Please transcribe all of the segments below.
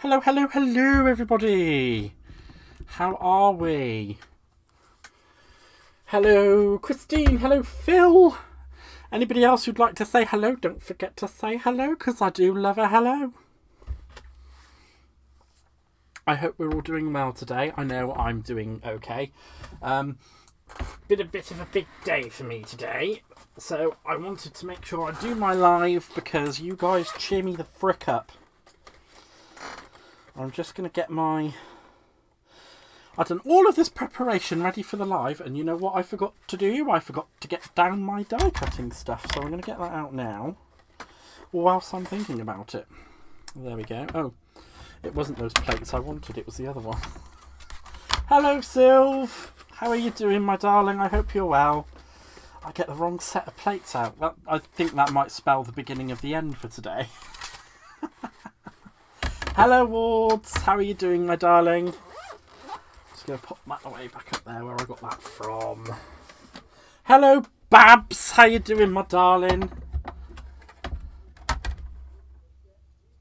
Hello, hello, hello, everybody. How are we? Hello, Christine. Hello, Phil. Anybody else who'd like to say hello, don't forget to say hello, because I do love a hello. I hope we're all doing well today. I know I'm doing okay. Been a bit of a big day for me today, so I wanted to make sure I do my live because you guys cheer me the frick up. I'm just going to get my... I've done all of this preparation ready for the live, and you know what I forgot to do? I forgot to get down my die cutting stuff, so I'm going to get that out now, whilst I'm thinking about it. There we go. Oh, it wasn't those plates I wanted, it was the other one. Hello, Sylv! How are you doing, my darling? I hope you're well. I get the wrong set of plates out. I think that might spell the beginning of the end for today. Hello, Wards. How are you doing, my darling? Just going to pop that away back up there where I got that from. Hello, Babs. How you doing, my darling?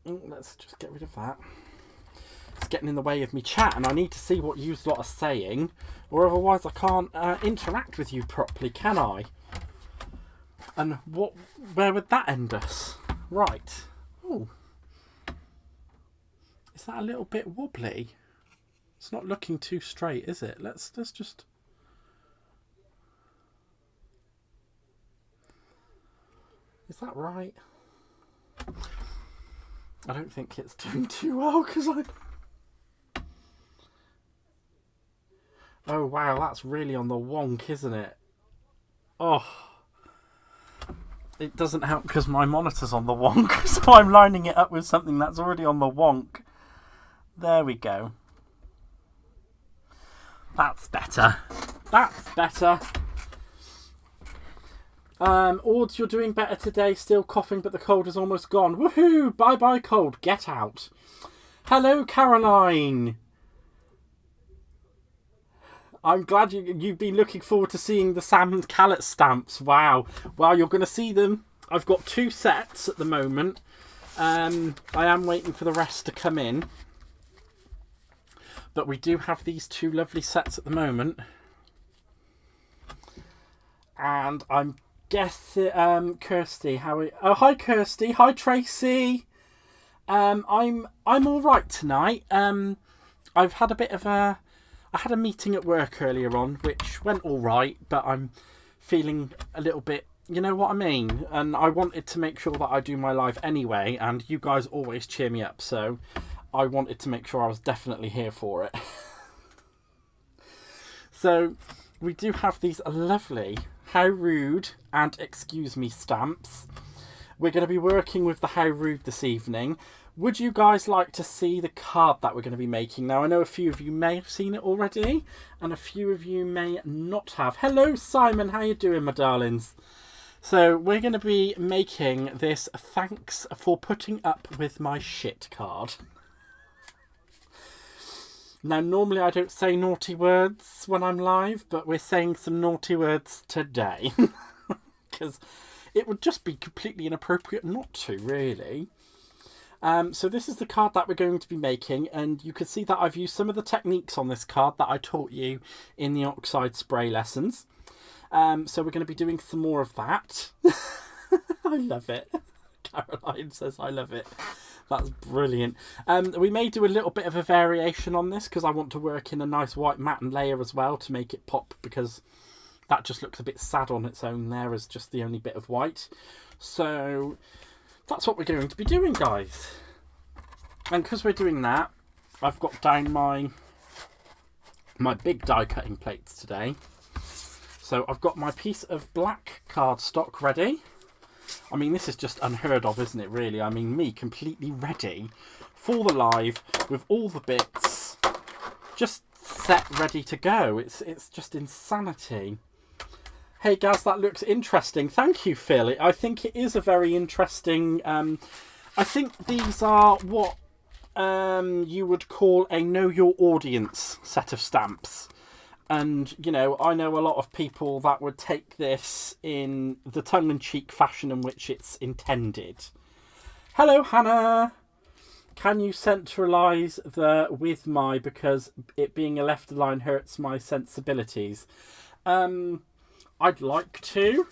Let's just get rid of that. It's getting in the way of me chat, and I need to see what you lot are saying, or otherwise I can't interact with you properly, can I? And where would that end us? Right. Oh. Is that a little bit wobbly? It's not looking too straight, is it? Let's just... Is that right? I don't think it's doing too well because I... Oh wow, that's really on the wonk, isn't it? Oh. It doesn't help because my monitor's on the wonk, so I'm lining it up with something that's already on the wonk. There we go. That's better. That's better. Ords, you're doing better today. Still coughing, but the cold is almost gone. Woohoo! Bye-bye, cold. Get out. Hello, Caroline. I'm glad you've been looking forward to seeing the Sam Callots stamps. Wow. Well, you're going to see them. I've got 2 sets at the moment. I am waiting for the rest to come in. But we do have these 2 lovely sets at the moment. And I'm guessing... Kirsty, how are you? Oh, hi, Kirsty. Hi, Tracy. I'm all right tonight. I've had a bit of a... I had a meeting at work earlier on, which went all right, but I'm feeling a little bit, you know what I mean? And I wanted to make sure that I do my live anyway, and you guys always cheer me up, so I wanted to make sure I was definitely here for it. So we do have these lovely How Rude and Excuse Me stamps. We're going to be working with the How Rude this evening. Would you guys like to see the card that we're going to be making? Now, I know a few of you may have seen it already, and a few of you may not have. Hello, Simon. How you doing, my darlings? So, we're going to be making this Thanks for Putting Up With My Shit card. Now, normally I don't say naughty words when I'm live, but we're saying some naughty words today. Because it would just be completely inappropriate not to, really. So this is the card that we're going to be making, and you can see that I've used some of the techniques on this card that I taught you in the oxide spray lessons. So we're going to be doing some more of that. I love it. Caroline says I love it. That's brilliant. We may do a little bit of a variation on this because I want to work in a nice white matte layer as well to make it pop, because that just looks a bit sad on its own there as just the only bit of white. So that's what we're going to be doing, guys. And because we're doing that, I've got down my big die cutting plates today. So I've got my piece of black cardstock ready. I mean, this is just unheard of, isn't it, really? I mean, me completely ready for the live with all the bits just set, ready to go. It's just insanity. Hey, Gaz, that looks interesting. Thank you, Phil. I think it is a very interesting... I think these are what you would call a know your audience set of stamps. And, you know, I know a lot of people that would take this in the tongue-in-cheek fashion in which it's intended. Hello, Hannah. Can you centralise the with my, because it being a left line hurts my sensibilities? I'd like to.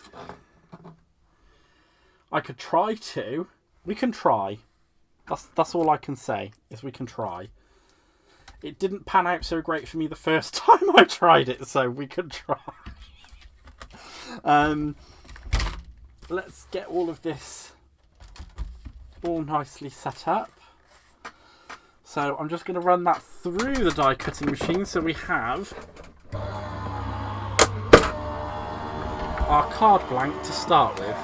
I could try to. We can try. That's all I can say, is we can try. It didn't pan out so great for me the first time I tried it, so we could try. Let's get all of this all nicely set up. So I'm just going to run that through the die cutting machine. So we have our card blank to start with.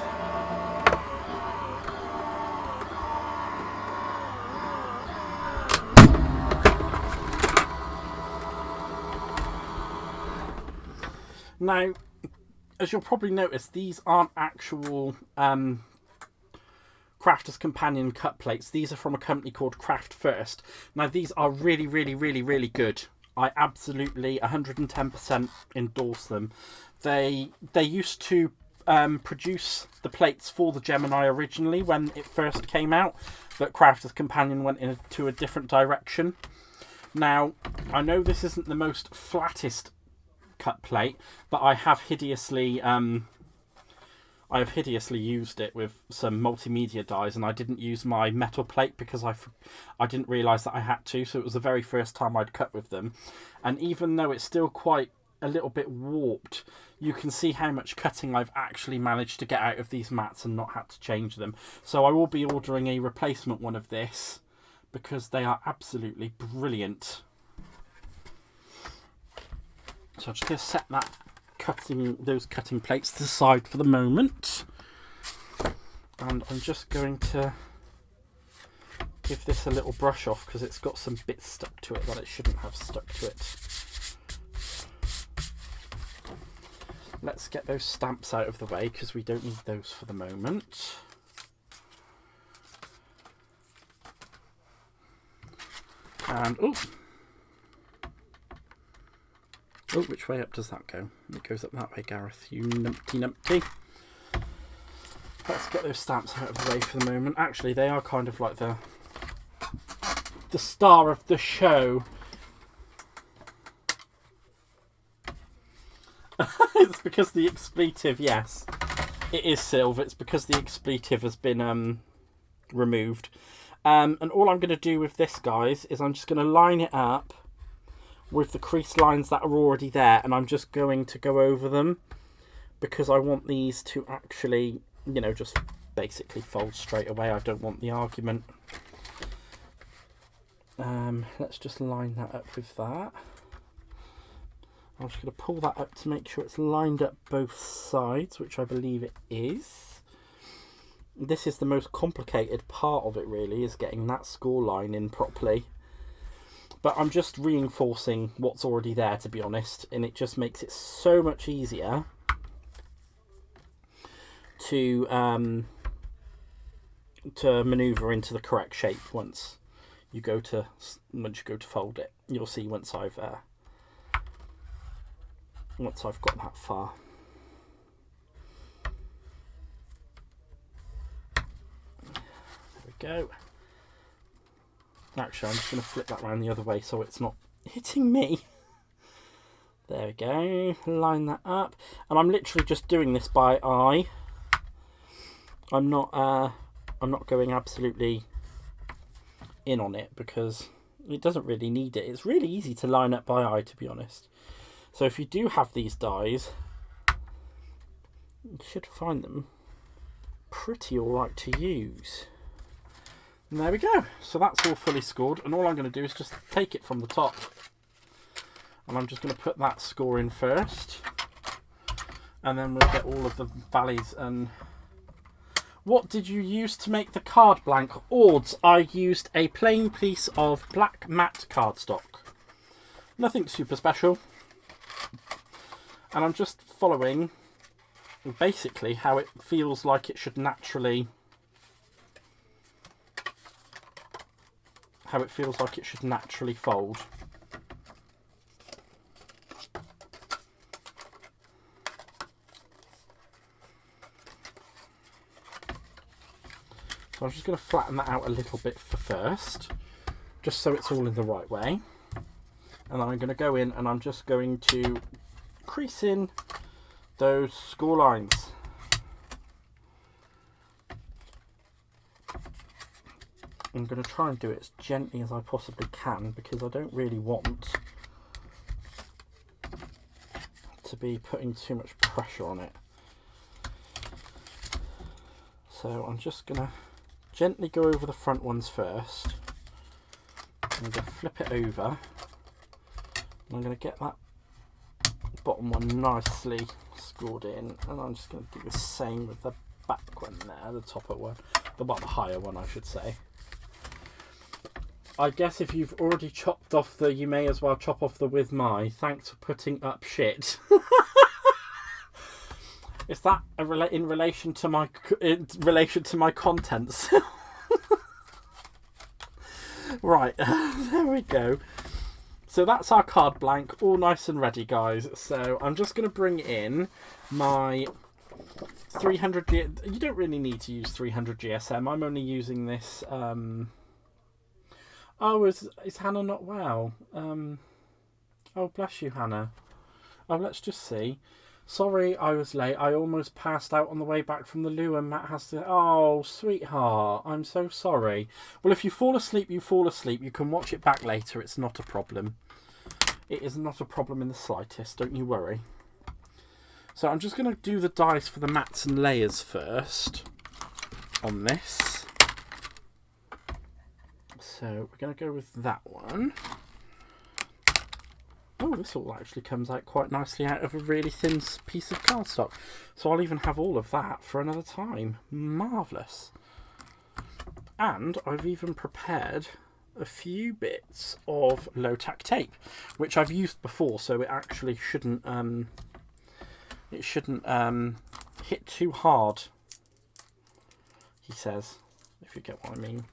Now, as you'll probably notice, these aren't actual Crafter's Companion cut plates. These are from a company called Craft First. Now, these are really, really, really, really good. I absolutely 110% endorse them. They used to produce the plates for the Gemini originally when it first came out, but Crafter's Companion went into a different direction. Now, I know this isn't the most flattest cut plate, but I have hideously used it with some multimedia dies, and I didn't use my metal plate because I didn't realise that I had to, so it was the very first time I'd cut with them. And even though it's still quite a little bit warped, you can see how much cutting I've actually managed to get out of these mats and not had to change them. So I will be ordering a replacement one of this because they are absolutely brilliant. So I'm just going to set those cutting plates to the side for the moment. And I'm just going to give this a little brush off because it's got some bits stuck to it that it shouldn't have stuck to it. Let's get those stamps out of the way because we don't need those for the moment. And, oh, which way up does that go? It goes up that way, Gareth, you numpty numpty. Let's get those stamps out of the way for the moment. Actually, they are kind of like the star of the show. It's because the expletive, yes, it is silver. It's because the expletive has been removed. And all I'm going to do with this, guys, is I'm just going to line it up with the crease lines that are already there, and I'm just going to go over them because I want these to actually, you know, just basically fold straight away. I don't want the argument. Let's just line that up with that. I'm just going to pull that up to make sure it's lined up both sides, which I believe it is. This is the most complicated part of it, really, is getting that score line in properly. But I'm just reinforcing what's already there, to be honest, and it just makes it so much easier to maneuver into the correct shape once you go to fold it. You'll see once I've got that far. There we go. Actually, I'm just going to flip that around the other way so it's not hitting me. There we go. Line that up. And I'm literally just doing this by eye. I'm not going absolutely in on it because it doesn't really need it. It's really easy to line up by eye, to be honest. So if you do have these dies, you should find them pretty alright to use. And there we go. So that's all fully scored, and all I'm going to do is just take it from the top. And I'm just going to put that score in first. And then we'll get all of the valleys. And what did you use to make the card blank? Odds, I used a plain piece of black matte cardstock. Nothing super special. And I'm just following basically how it feels like it should naturally fold. So I'm just going to flatten that out a little bit for first. just so it's all in the right way. And I'm going to go in and I'm just going to crease in those score lines. I'm going to try and do it as gently as I possibly can because I don't really want to be putting too much pressure on it. So I'm just going to gently go over the front ones first. I'm going to flip it over. I'm going to get that bottom one nicely scored in, and I'm just going to do the same with the back one there, the top one, the higher one I should say. I guess if you've already chopped off the, you may as well chop off the with my. Thanks for putting up shit. Is that in relation to my contents? Right, there we go. So that's our card blank, all nice and ready, guys. So I'm just going to bring in my 300. You don't really need to use 300 GSM. I'm only using this. Oh, is Hannah not well? Oh, bless you, Hannah. Oh, let's just see. Sorry, I was late. I almost passed out on the way back from the loo and Matt has to... Oh, sweetheart, I'm so sorry. Well, if you fall asleep, you fall asleep. You can watch it back later. It's not a problem. It is not a problem in the slightest. Don't you worry. So I'm just going to do the dice for the mats and layers first on this. So we're going to go with that one. Oh, this all actually comes out quite nicely out of a really thin piece of cardstock. So I'll even have all of that for another time. Marvellous. And I've even prepared a few bits of low-tack tape, which I've used before, so it actually shouldn't hit too hard, he says, if you get what I mean.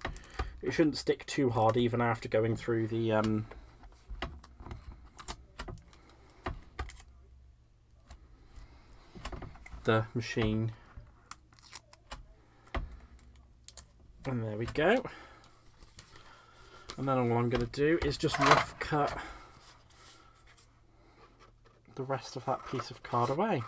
It shouldn't stick too hard even after going through the machine. And there we go. And then all I'm going to do is just rough cut the rest of that piece of card away.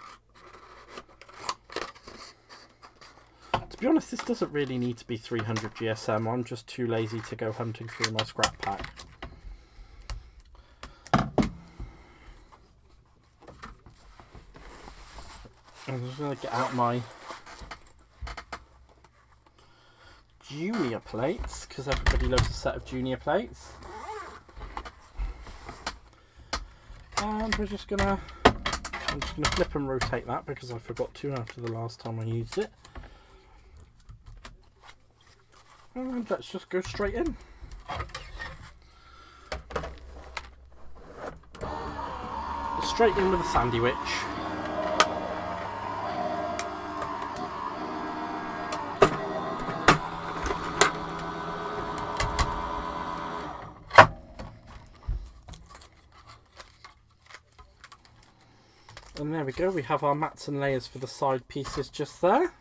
To be honest, this doesn't really need to be 300 GSM. I'm just too lazy to go hunting through my scrap pack. I'm just going to get out my junior plates, because everybody loves a set of junior plates. And I'm just going to flip and rotate that because I forgot to after the last time I used it. And let's just go straight in. Straight in with a sandy witch. And there we go, we have our mats and layers for the side pieces just there.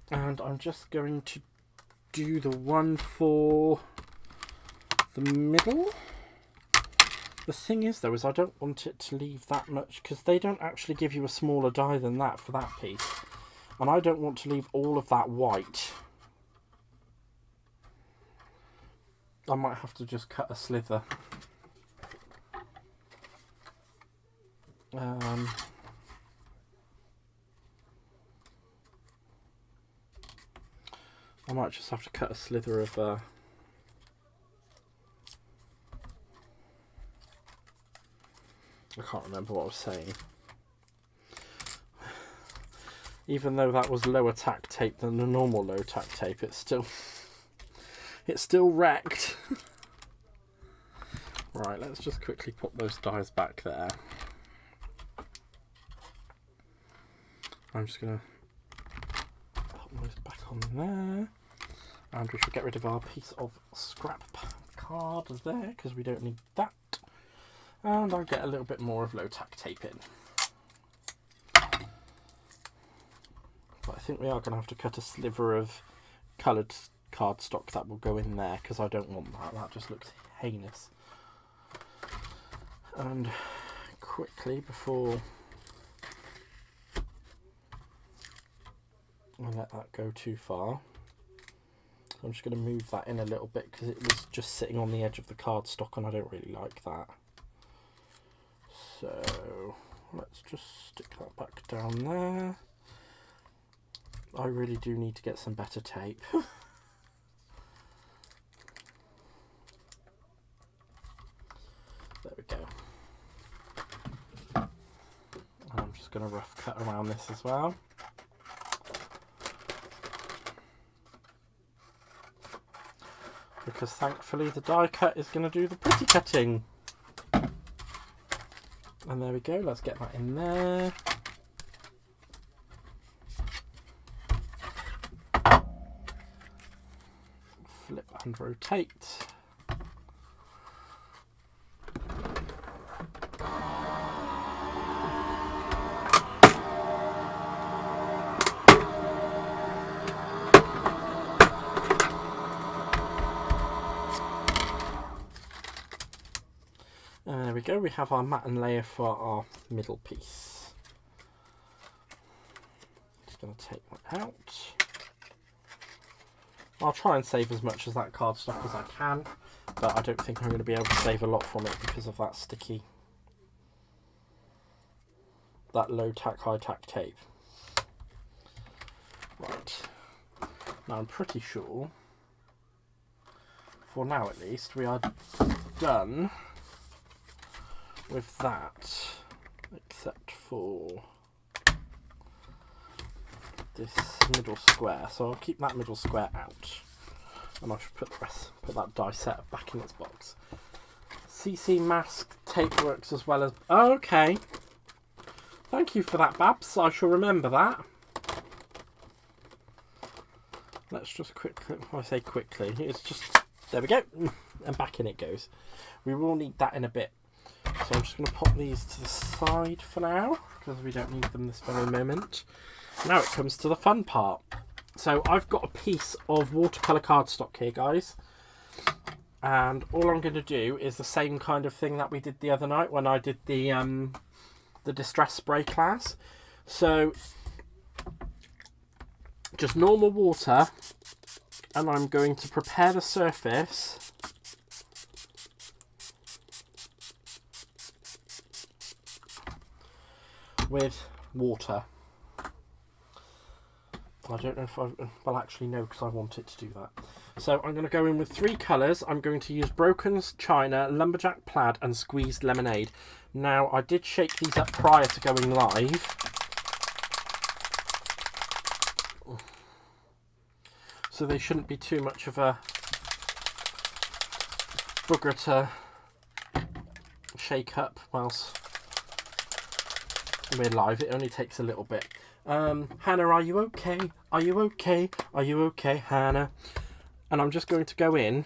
And I'm just going to do the one for the middle. The thing is though, is I don't want it to leave that much, because they don't actually give you a smaller die than that for that piece. And I don't want to leave all of that white. I might have to just cut a slither. I might just have to cut a slither of I can't remember what I was saying. Even though that was lower tack tape than the normal low tack tape, it's still wrecked. Right, let's just quickly put those dies back there. I'm just going to put those back on there. And we should get rid of our piece of scrap card there, because we don't need that. And I'll get a little bit more of low tack tape in. But I think we are going to have to cut a sliver of coloured cardstock that will go in there, because I don't want that. That just looks heinous. And quickly, before I let that go too far, I'm just going to move that in a little bit, because it was just sitting on the edge of the cardstock and I don't really like that. So let's just stick that back down there. I really do need to get some better tape. There we go. And I'm just going to rough cut around this as well. Because thankfully the die cut is going to do the pretty cutting. And there we go, let's get that in there. Flip and rotate. There we go, we have our matten layer for our middle piece. Just going to take that out. I'll try and save as much of that cardstock as I can, but I don't think I'm going to be able to save a lot from it because of that sticky, that low tack, high tack tape. Right, now I'm pretty sure, for now at least, we are done with that, except for this middle square. So I'll keep that middle square out, and I should put that die set back in its box. CC mask tape works as well as... Oh, okay. Thank you for that, Babs. I shall remember that. Let's just quickly... I say quickly. It's just... There we go. And back in it goes. We will need that in a bit. So I'm just going to pop these to the side for now, because we don't need them this very moment. Now it comes to the fun part. So I've got a piece of watercolour cardstock here, guys. And all I'm going to do is the same kind of thing that we did the other night when I did the distress spray class. So just normal water, and I'm going to prepare the surface with water. I don't know if well, actually no, because I want it to do that. So I'm going to go in with 3 colours. I'm going to use Broken China, Lumberjack Plaid and Squeezed Lemonade. Now I did shake these up prior to going live. So they shouldn't be too much of a booger to shake up whilst we're live. It only takes a little bit. Hannah, are you okay? Are you okay? Are you okay, Hannah? And I'm just going to go in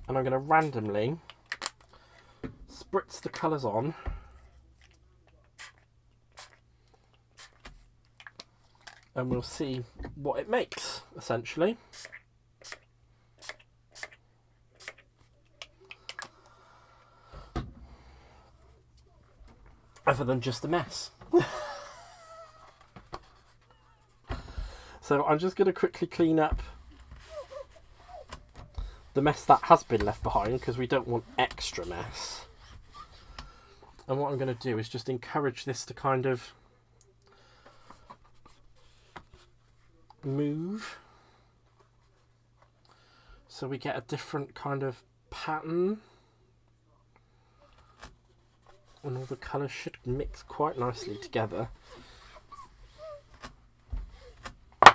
and I'm going to randomly spritz the colours on. And we'll see what it makes, essentially. Other than just a mess. So I'm just going to quickly clean up the mess that has been left behind, because we don't want extra mess. And what I'm going to do is just encourage this to kind of move, so we get a different kind of pattern, and all the colours should mix quite nicely together.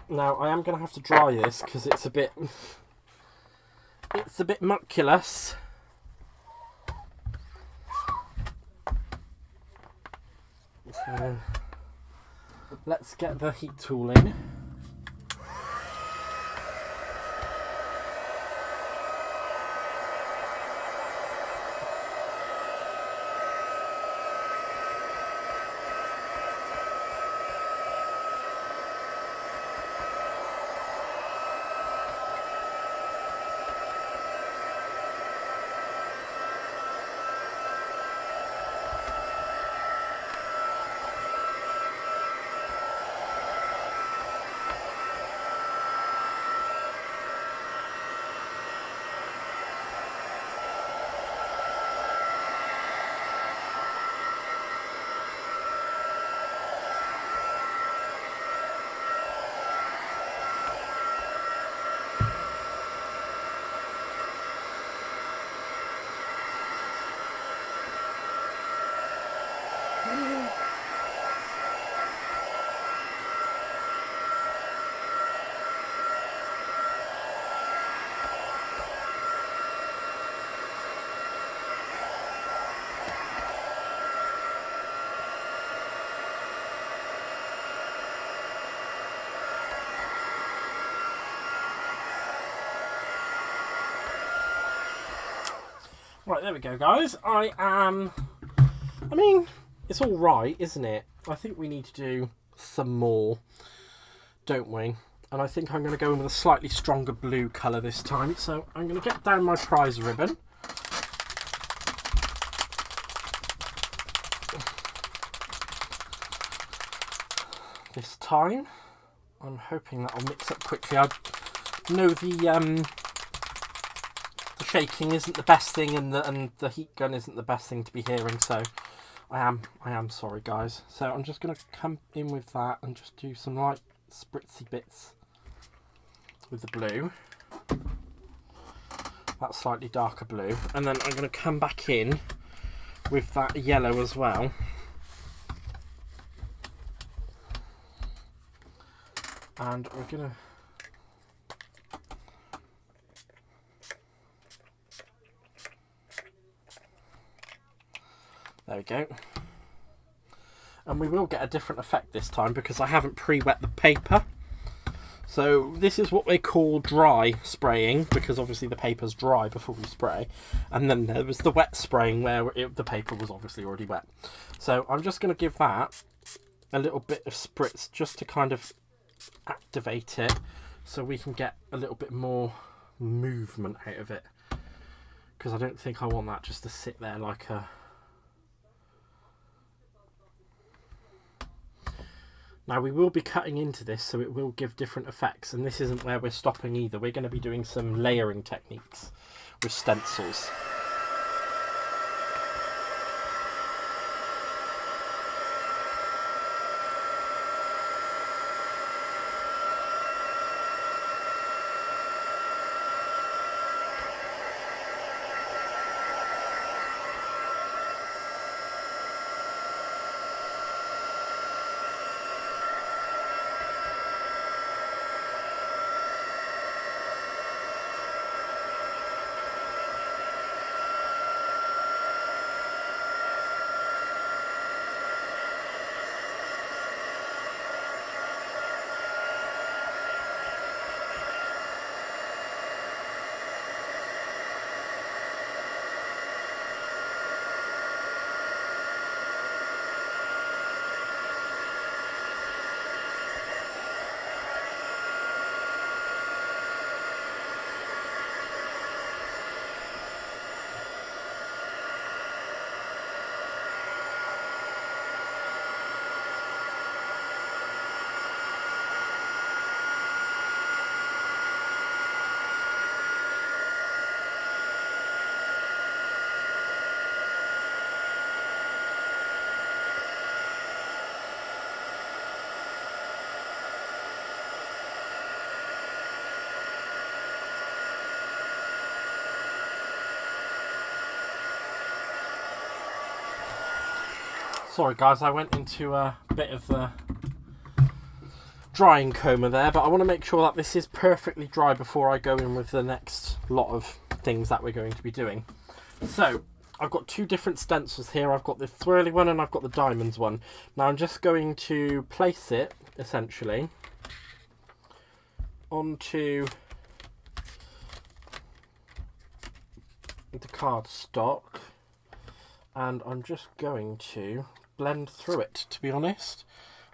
Now I am going to have to dry this because it's a bit muculous. So let's get the heat tool in. Right, there we go, guys. I mean, it's all right, isn't it? I think we need to do some more, don't we? And I think I'm going to go in with a slightly stronger blue colour this time. So I'm going to get down my prize ribbon. This time, I'm hoping that'll mix up quickly. I know the shaking isn't the best thing, and the heat gun isn't the best thing to be hearing. So I am sorry, guys. So I'm just going to come in with that and just do some light spritzy bits with the blue. That slightly darker blue, and then I'm going to come back in with that yellow as well. And we're going to there we go. And we will get a different effect this time because I haven't pre-wet the paper. So this is what they call dry spraying, because obviously the paper's dry before we spray. And then there was the wet spraying where the paper was obviously already wet. So I'm just going to give that a little bit of spritz just to kind of activate it so we can get a little bit more movement out of it. Because I don't think I want that just to sit there like a... Now we will be cutting into this, so it will give different effects, and this isn't where we're stopping either. We're going to be doing some layering techniques with stencils. Sorry guys, I went into a bit of a drying coma there, but I want to make sure that this is perfectly dry before I go in with the next lot of things that we're going to be doing. So, I've got two different stencils here. I've got the swirly one and I've got the diamonds one. Now I'm just going to place it, essentially, onto the cardstock, and I'm just going to blend through it, to be honest.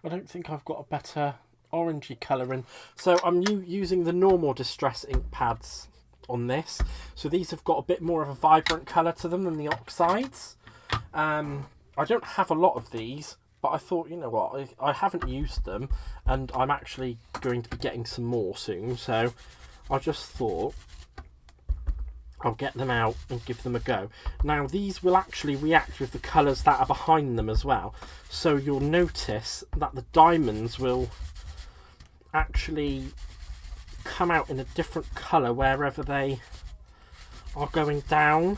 I don't think I've got a better orangey colour in. So I'm using the normal Distress ink pads on this. So these have got a bit more of a vibrant colour to them than the oxides. I don't have a lot of these, but I thought, you know what, I haven't used them, and I'm actually going to be getting some more soon. So I just thought I'll get them out and give them a go. Now these will actually react with the colours that are behind them as well. So you'll notice that the diamonds will actually come out in a different colour wherever they are going down.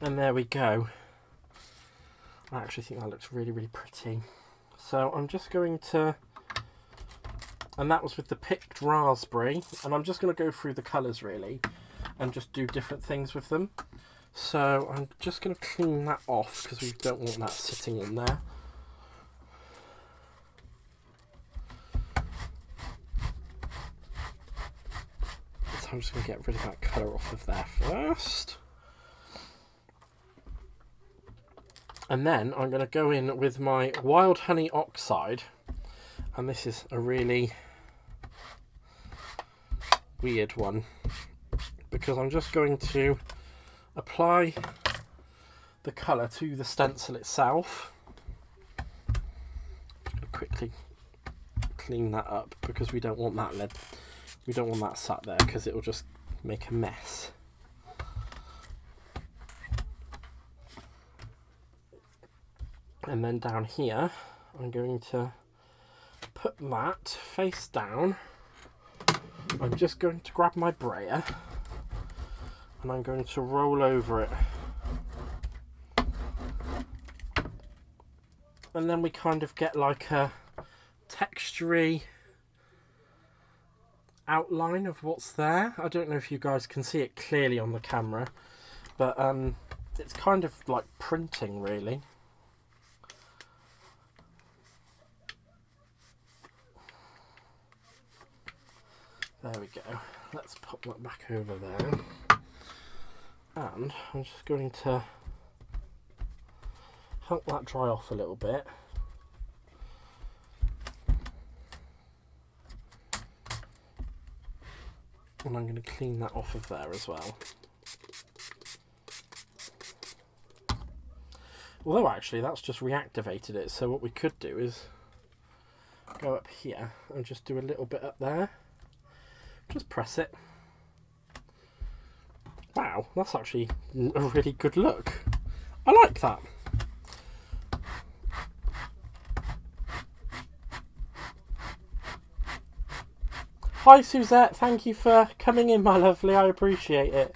And there we go. I actually think that looks really, really pretty. So I'm just going to, and that was with the picked raspberry, and I'm just going to go through the colours really and just do different things with them. So I'm just going to clean that off because we don't want that sitting in there. I'm just going to get rid of that colour off of there first. And then I'm going to go in with my Wild Honey Oxide. And this is a really weird one, because I'm just going to apply the colour to the stencil itself. I'm just going to quickly clean that up, because we don't want that sat there, because it will just make a mess. And then down here I'm going to put that face down. I'm just going to grab my brayer and I'm going to roll over it, and then we kind of get like a textury outline of what's there. I don't know if you guys can see it clearly on the camera, but it's kind of like printing, really. There we go. Let's pop that back over there. And I'm just going to help that dry off a little bit. And I'm going to clean that off of there as well. Although actually that's just reactivated it, so what we could do is go up here and just do a little bit up there. Just press it. Wow, that's actually a really good look. I like that. Hi Suzette, thank you for coming in, my lovely. I appreciate it.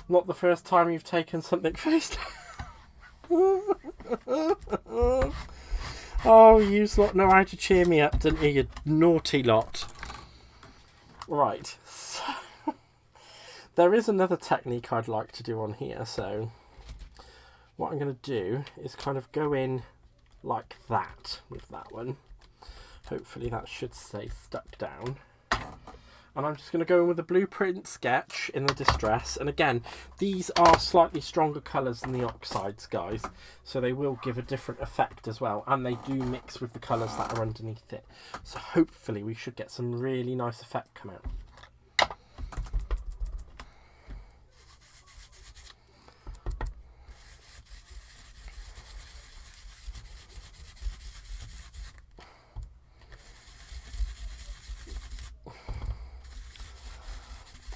Not the first time you've taken something face down. Oh, you lot know how to cheer me up, don't you, you naughty lot. Right, so there is another technique I'd like to do on here. So what I'm going to do is kind of go in like that with that one. Hopefully that should stay stuck down. And I'm just going to go in with a blueprint sketch in the Distress. And again, these are slightly stronger colours than the oxides, guys. So they will give a different effect as well. And they do mix with the colours that are underneath it. So hopefully we should get some really nice effect come out.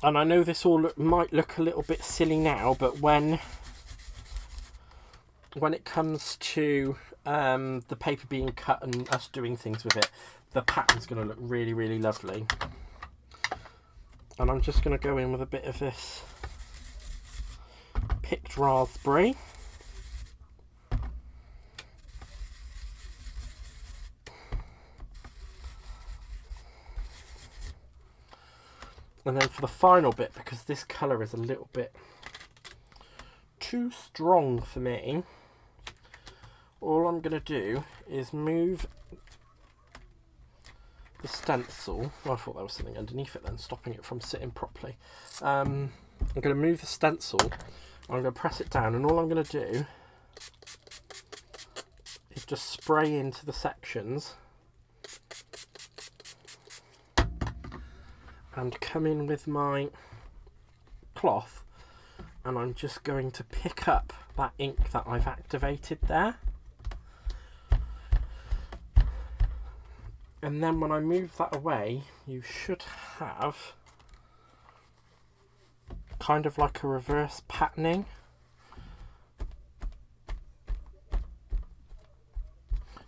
And I know this all might look a little bit silly now, but when it comes to the paper being cut and us doing things with it, the pattern's going to look really, really lovely. And I'm just going to go in with a bit of this picked raspberry. And then for the final bit, because this colour is a little bit too strong for me, all I'm going to do is move the stencil. Oh, I thought there was something underneath it then, stopping it from sitting properly. I'm going to move the stencil, I'm going to press it down, and all I'm going to do is just spray into the sections and come in with my cloth, and I'm just going to pick up that ink that I've activated there. And then when I move that away, you should have kind of like a reverse patterning.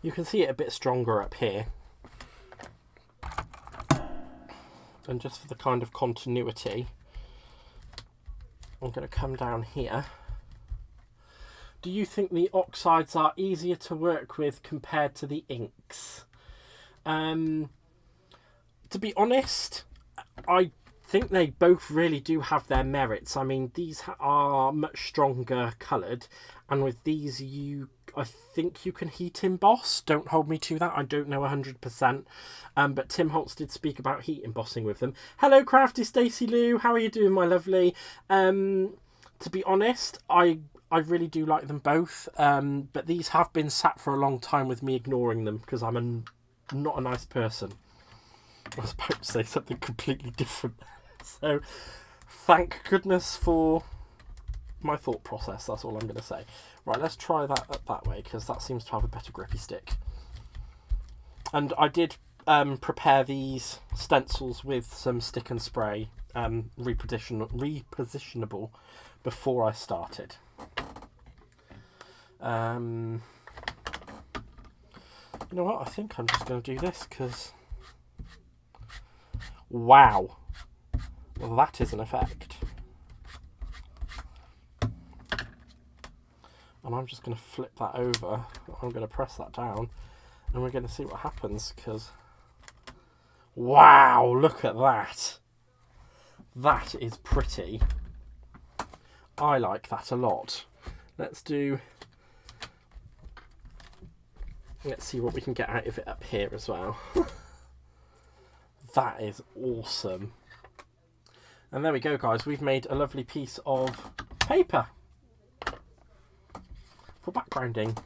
You can see it a bit stronger up here. And just for the kind of continuity, I'm going to come down here. Do you think the oxides are easier to work with compared to the inks? To be honest, I think they both really do have their merits. I mean, these are much stronger coloured, and with these I think you can heat emboss. Don't hold me to that. I don't know 100%. But Tim Holtz did speak about heat embossing with them. Hello, Crafty Stacey Lou. How are you doing, my lovely? To be honest, I really do like them both. But these have been sat for a long time with me ignoring them because I'm not a nice person. I was about to say something completely different. So, thank goodness for my thought process. That's all I'm going to say. Right, let's try that way because that seems to have a better grippy stick. And I did prepare these stencils with some stick and spray repositionable before I started. You know what? I think I'm just going to do this because... Wow. Well, that is an effect. And I'm just going to flip that over. I'm going to press that down. And we're going to see what happens because... Wow, look at that. That is pretty. I like that a lot. Let's see what we can get out of it up here as well. That is awesome. And there we go, guys. We've made a lovely piece of paper for backgrounding.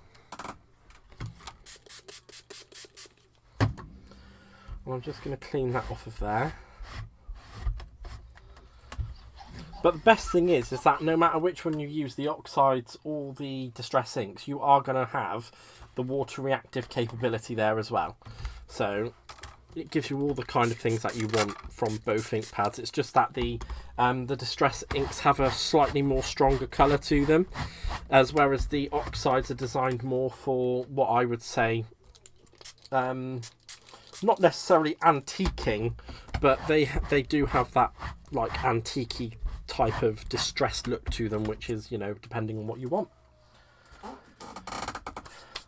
And I'm just going to clean that off of there. But the best thing is that no matter which one you use, the oxides or the distress inks, you are going to have the water reactive capability there as well. So it gives you all the kind of things that you want from both ink pads. It's just that the distress inks have a slightly more stronger colour to them, whereas the oxides are designed more for what I would say, not necessarily antiquing, but they do have that like antiquey type of distressed look to them, which is, you know, depending on what you want.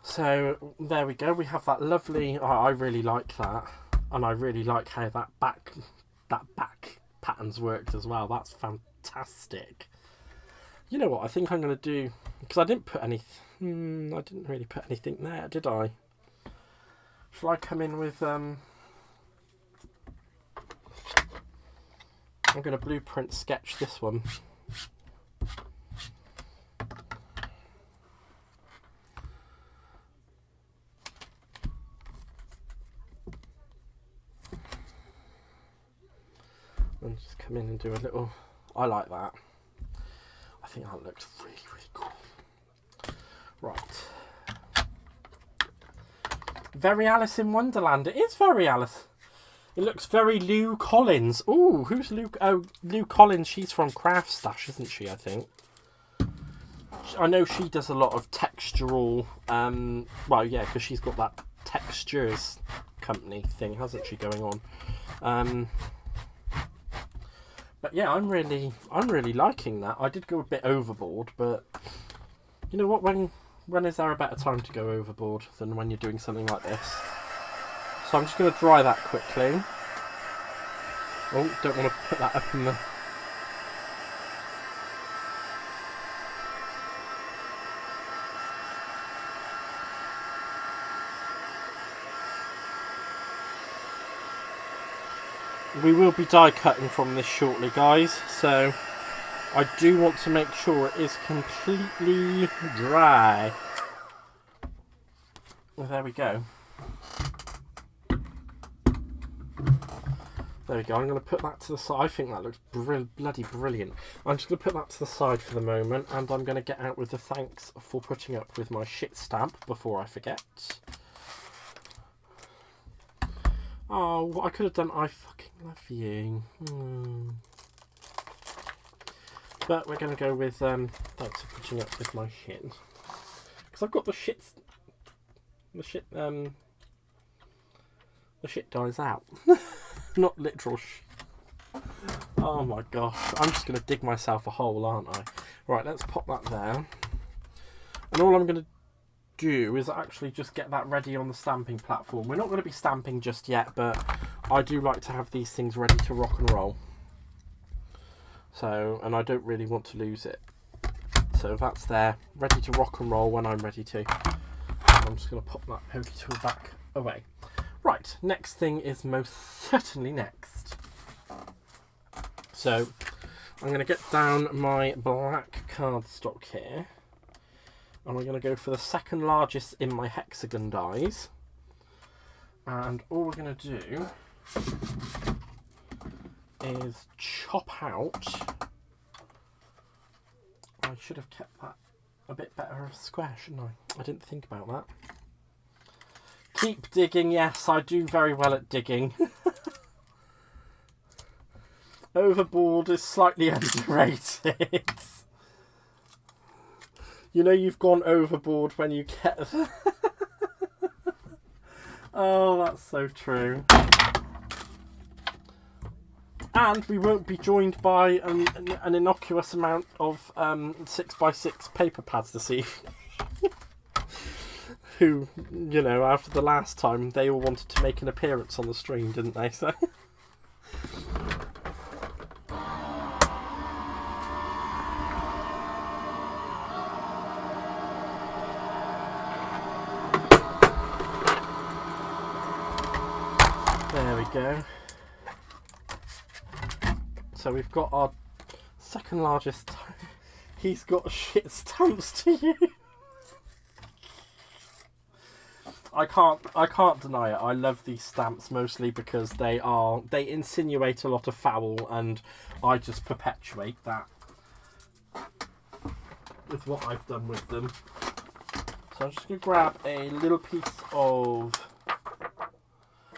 So there we go. We have that lovely. I really like that. And I really like how that back pattern's worked as well. That's fantastic. You know what? I think I'm going to do, because I didn't put any. I didn't really put anything there, did I? Shall I come in with? I'm going to blueprint sketch this one. And just come in and do a little... I like that. I think that looks really, really cool. Right. Very Alice in Wonderland. It is very Alice. It looks very Lou Collins. Ooh, who's Lou? Oh, Lou Collins. She's from Craft Stash, isn't she, I think? I know she does a lot of textural... well, yeah, because she's got that textures company thing, hasn't she, going on? But yeah, I'm really liking that. I did go a bit overboard, but you know what? When is there a better time to go overboard than when you're doing something like this? So I'm just going to dry that quickly. Oh, don't want to put that up in the... We will be die cutting from this shortly, guys, so I do want to make sure it is completely dry. Well, there we go. There we go. I'm going to put that to the side. I think that looks bloody brilliant. I'm just going to put that to the side for the moment, and I'm going to get out with the thanks for putting up with my shit stamp before I forget. Oh, what I could have done, I fucking love you. But we're going to go with, thanks for putting up with my shit. Because I've got the shit dies out. Not literal Oh my gosh, I'm just going to dig myself a hole, aren't I? Right, let's pop that there. And all I'm going to do is actually just get that ready on the stamping platform. We're not going to be stamping just yet, but I do like to have these things ready to rock and roll. So, and I don't really want to lose it. So that's there, ready to rock and roll when I'm ready to. I'm just going to pop that pokey tool back away. Right, next thing is most certainly next. So I'm going to get down my black cardstock here. And we're going to go for the second largest in my hexagon dies. And all we're going to do is chop out. I should have kept that a bit better of a square, shouldn't I? I didn't think about that. Keep digging. Yes, I do very well at digging. Overboard is slightly underrated. You know you've gone overboard when you get... Oh, that's so true. And we won't be joined by an innocuous amount of 6x6 paper pads this evening. Who, you know, after the last time, they all wanted to make an appearance on the stream, didn't they? So... There we go. So we've got our second largest. He's got shit stamps to you. I can't deny it. I love these stamps mostly because they insinuate a lot of foul, and I just perpetuate that with what I've done with them. So I'm just going to grab a little piece of...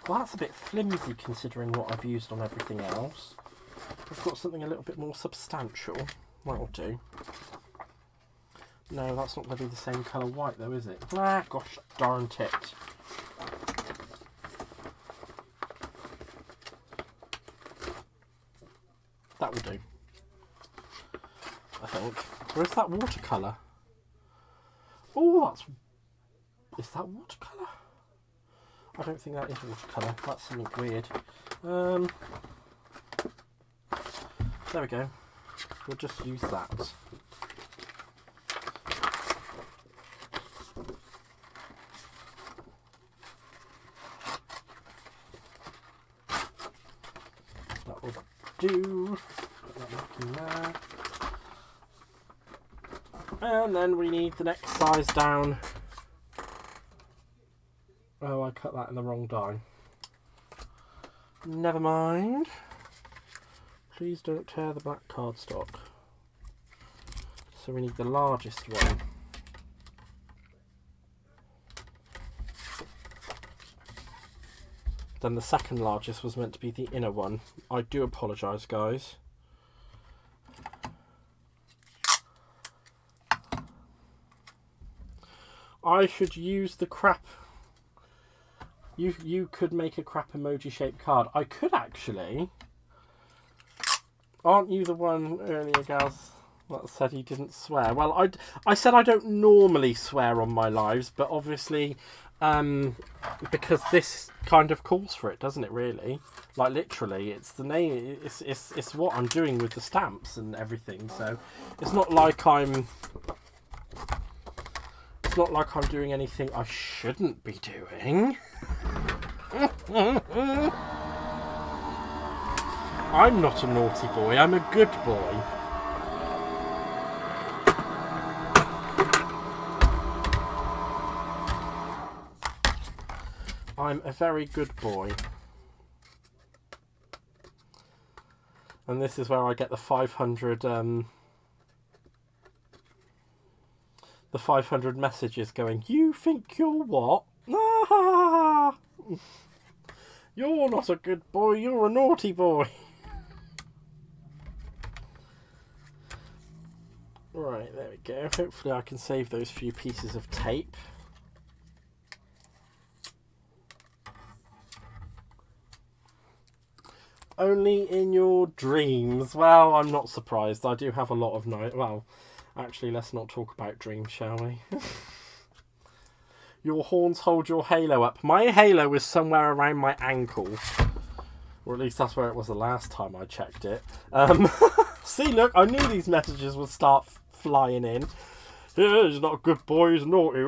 Well, that's a bit flimsy considering what I've used on everything else. I've got something a little bit more substantial. That'll do. No, that's not going to be the same colour white though, is it? Ah, gosh darn it. That will do, I think. Where's that watercolour? Oh, that's... Is that watercolour? I don't think that is watercolour. That's something weird. There we go. We'll just use that. That will do. Put that back in there. And then we need the next size down. Oh, I cut that in the wrong die. Never mind. Please don't tear the black cardstock. So we need the largest one. Then the second largest was meant to be the inner one. I do apologise, guys. I should use the crap... You could make a crap emoji shaped card. I could actually. Aren't you the one earlier, Gaz, that said he didn't swear? Well, I said I don't normally swear on my lives, but obviously, because this kind of calls for it, doesn't it? Really, like literally, it's the name. It's what I'm doing with the stamps and everything. So it's not like I'm. It's not like I'm doing anything I shouldn't be doing. I'm not a naughty boy, I'm a good boy. I'm a very good boy. And this is where I get the 500 the 500 messages going, you think you're what? Ah, you're not a good boy, you're a naughty boy. Right, there we go. Hopefully I can save those few pieces of tape. Only in your dreams. Well, I'm not surprised. I do have a lot of night. Well, actually, let's not talk about dreams, shall we? Your horns hold your halo up. My halo is somewhere around my ankle. Or at least that's where it was the last time I checked it. See, look, I knew these messages would start flying in. Yeah, he's not a good boy, he's naughty.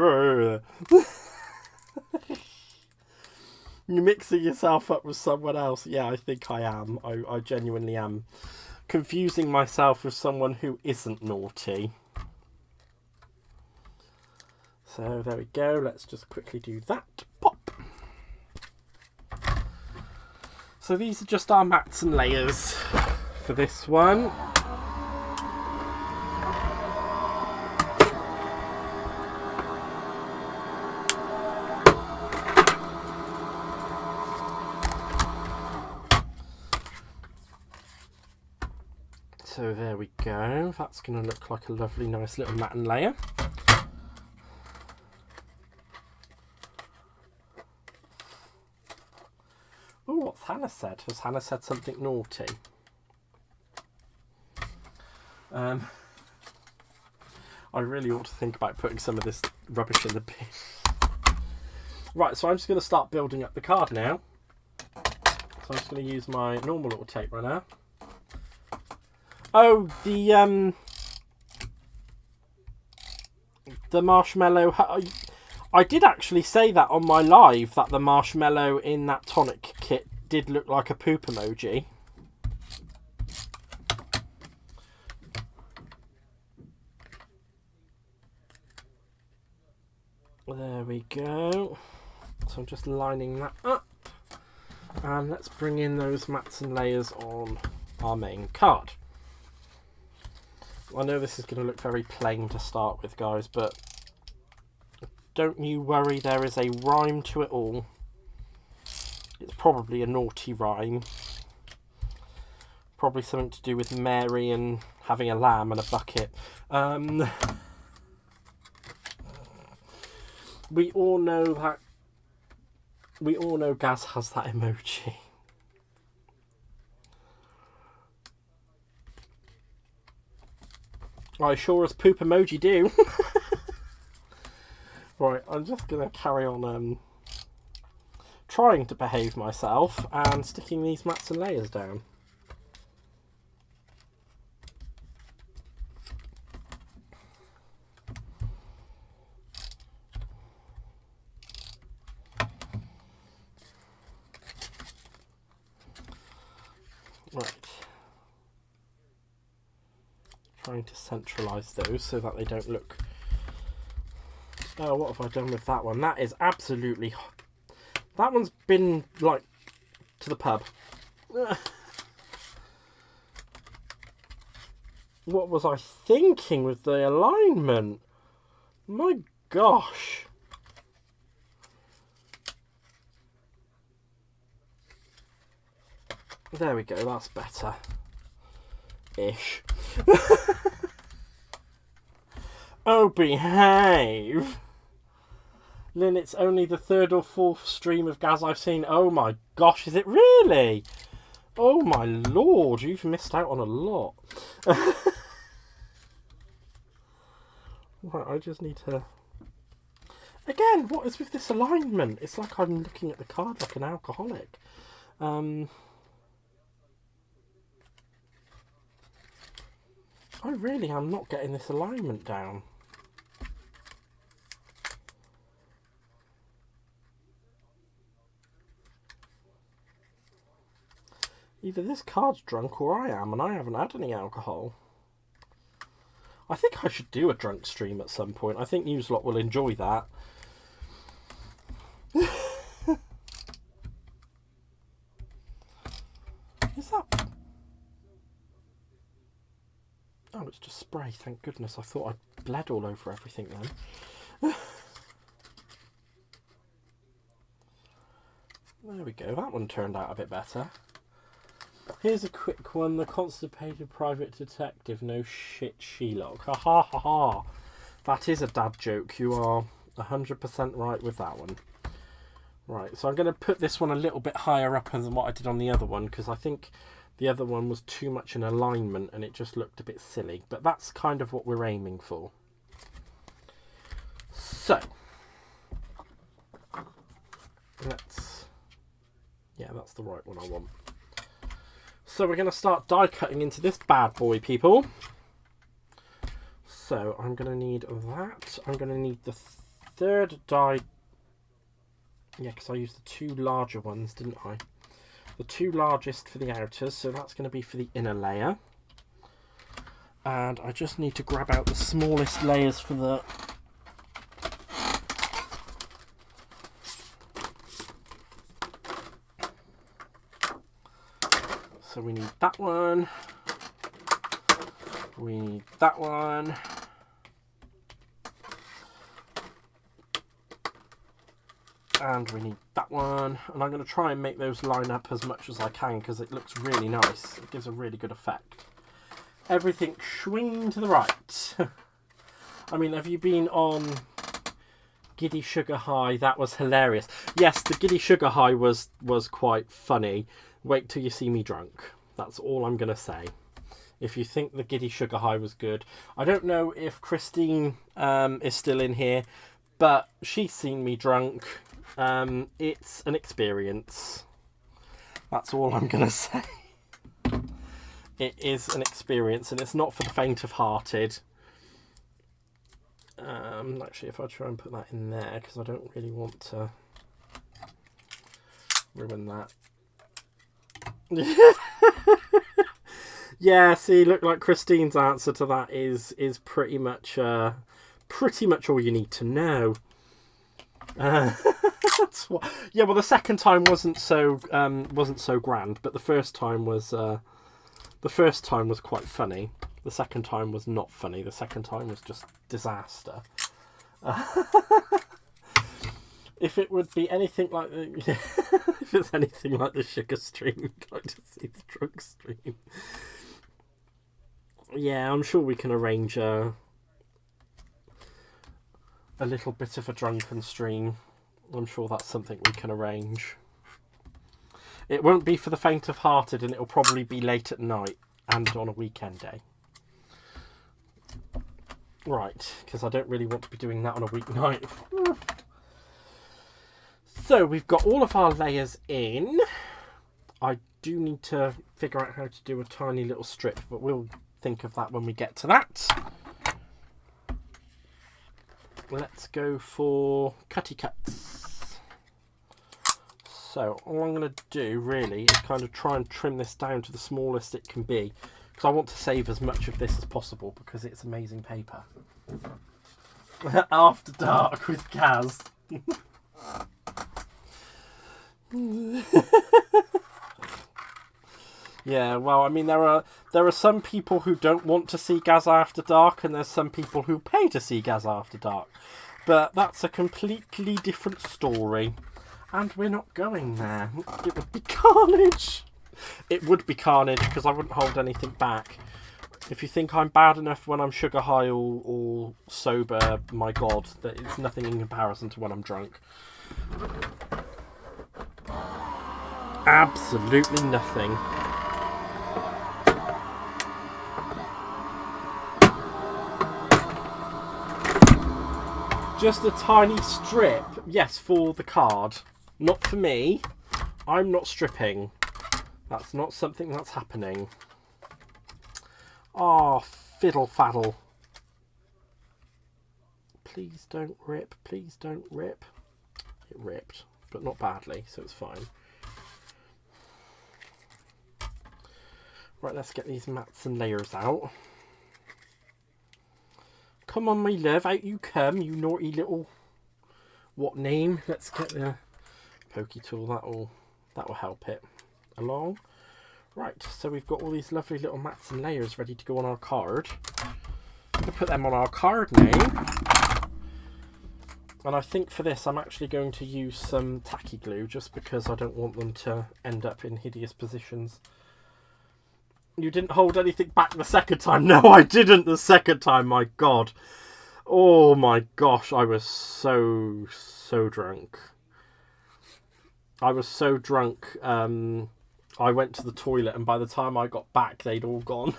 You're mixing yourself up with someone else. Yeah, I think I am. I genuinely am. Confusing myself with someone who isn't naughty. So there we go. Let's just quickly do that. Pop. So these are just our mats and layers for this one. So there we go. That's going to look like a lovely, nice little mat and layer. Oh, what's Hannah said? Has Hannah said something naughty? I really ought to think about putting some of this rubbish in the bin. Right, so I'm just going to start building up the card now. So I'm just going to use my normal little tape runner. Oh, the marshmallow. I did actually say that on my live, that the marshmallow in that tonic kit did look like a poop emoji. There we go. So I'm just lining that up. And let's bring in those mats and layers on our main card. I know this is going to look very plain to start with, guys, but don't you worry, there is a rhyme to it all. It's probably a naughty rhyme. Probably something to do with Mary and having a lamb and a bucket. We all know that. We all know Gaz has that emoji. I sure as poop emoji do. Right, I'm just going to carry on trying to behave myself and sticking these mats and layers down. Right. Trying to centralise those so that they don't look... Oh, what have I done with that one? That is absolutely... That one's been, like, to the pub. What was I thinking with the alignment? My gosh. There we go, that's better. Ish. Oh, behave. Lynn, it's only the third or fourth stream of Gaz I've seen. Oh my gosh, is it really? Oh my lord, you've missed out on a lot. Right, I just need to... Again, what is with this alignment? It's like I'm looking at the card like an alcoholic. I really am not getting this alignment down. Either this card's drunk or I am, and I haven't had any alcohol. I think I should do a drunk stream at some point. I think you lot will enjoy that. Is that... Oh, it's just spray, thank goodness. I thought I'd bled all over everything then. There we go, that one turned out a bit better. Here's a quick one. The constipated private detective. No shit, Sherlock. Ha ha ha ha. That is a dad joke. You are 100% right with that one. Right, so I'm going to put this one a little bit higher up than what I did on the other one, because I think the other one was too much in alignment and it just looked a bit silly. But that's kind of what we're aiming for. So, let's... Yeah, that's the right one I want. So we're going to start die cutting into this bad boy, people. So I'm going to need that. I'm going to need the third die. Yeah, because I used the two larger ones, didn't I? The two largest for the outers, so that's going to be for the inner layer. And I just need to grab out the smallest layers for the... So we need that one. We need that one. And we need that one. And I'm going to try and make those line up as much as I can because it looks really nice. It gives a really good effect. Everything swinging to the right. I mean, have you been on Giddy Sugar High? That was hilarious. Yes, the Giddy Sugar High was quite funny. Wait till you see me drunk. That's all I'm going to say. If you think the Giddy Sugar High was good. I don't know if Christine is still in here, but she's seen me drunk. It's an experience. That's all I'm going to say. It is an experience, and it's not for the faint-of-hearted. Actually, if I try and put that in there, because I don't really want to ruin that. Yeah, see, look, like Christine's answer to that is pretty much all you need to know. That's what. Yeah, well, the second time wasn't so grand, but the first time was quite funny. The second time was not funny. The second time was just disaster. If it would be anything like the, if it's anything like the sugar stream, you'd like to see the drug stream. Yeah, I'm sure we can arrange a little bit of a drunken stream. I'm sure that's something we can arrange. It won't be for the faint-of-hearted, and it'll probably be late at night and on a weekend day. Right, because I don't really want to be doing that on a weeknight. So we've got all of our layers in. I do need to figure out how to do a tiny little strip, but we'll think of that when we get to that. Let's go for cutty cuts. So all I'm going to do really is kind of try and trim this down to the smallest it can be, because I want to save as much of this as possible because it's amazing paper. After Dark with Gaz. Yeah, well, I mean, there are some people who don't want to see Gaz After Dark, and there's some people who pay to see Gaz After Dark. But that's a completely different story, and we're not going there. It would be carnage. It would be carnage, because I wouldn't hold anything back. If you think I'm bad enough when I'm sugar high or sober, my God, that it's nothing in comparison to when I'm drunk. Absolutely nothing. Just a tiny strip, yes, for the card. Not for me. I'm not stripping. That's not something that's happening. Oh, fiddle faddle. Please don't rip. Please don't rip. It ripped, but not badly, so it's fine. Right, let's get these mats and layers out. Come on, my love, out you come, you naughty little... What name? Let's get the pokey tool. That'll help it along. Right, so we've got all these lovely little mats and layers ready to go on our card. We'll put them on our card now. And I think for this, I'm actually going to use some tacky glue, just because I don't want them to end up in hideous positions. You didn't hold anything back the second time. No, I didn't the second time, my God. Oh my gosh, I was so drunk. I was so drunk, I went to the toilet, and by the time I got back, they'd all gone.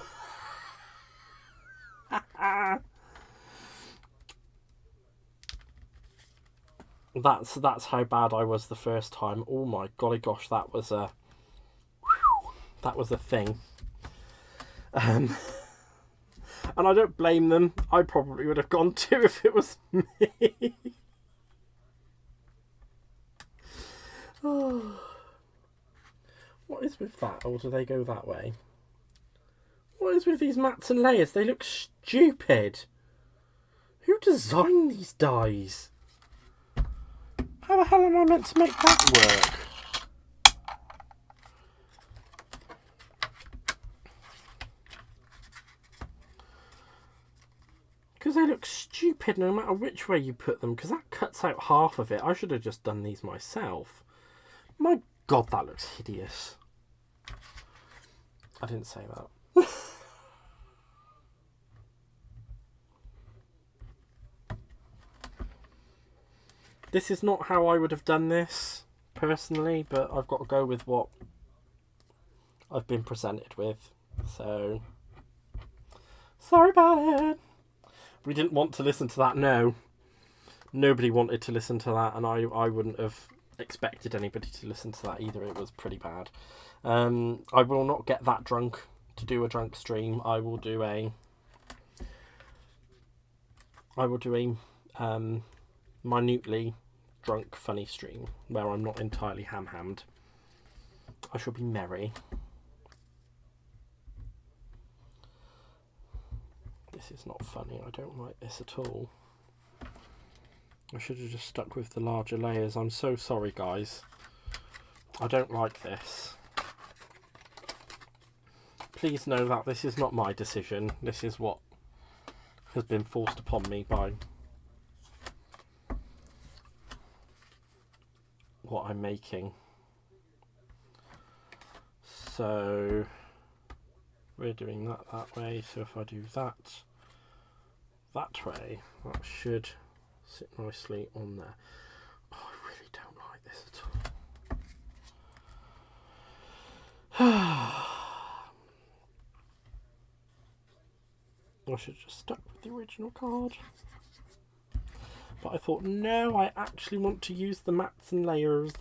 That's how bad I was the first time. Oh my golly gosh, that was a... that was a thing. And I don't blame them. I probably would have gone too if it was me. Oh. What is with that? Or do they go that way? What is with these mats and layers? They look stupid. Who designed these dies? How the hell am I meant to make that work? Because they look stupid no matter which way you put them, because that cuts out half of it. I should have just done these myself. My God, that looks hideous. I didn't say that. This is not how I would have done this, personally, but I've got to go with what I've been presented with. So, sorry about it. We didn't want to listen to that, no. Nobody wanted to listen to that, and I wouldn't have expected anybody to listen to that either. It was pretty bad. I will not get that drunk to do a drunk stream. I will do a minutely drunk funny stream where I'm not entirely ham-hammed. I shall be merry. This is not funny. I don't like this at all. I should have just stuck with the larger layers. I'm so sorry, guys. I don't like this. Please know that this is not my decision. This is what has been forced upon me by what I'm making. So we're doing that way. So if I do that way, that should sit nicely on there. Oh, I really don't like this at all. I should have just stuck with the original card. But I thought, no, I actually want to use the mats and layers.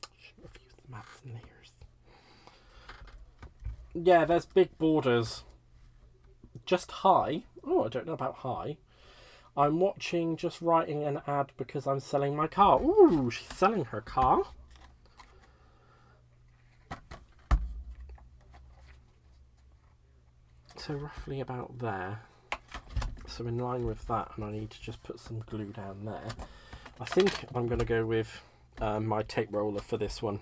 I shouldn't have used the mats and layers. Yeah, there's big borders. Just high. Oh, I don't know about high. I'm watching Just Writing an Ad because I'm selling my car. Ooh, she's selling her car. So roughly about there. So in line with that, and I need to just put some glue down there. I think I'm going to go with my tape roller for this one.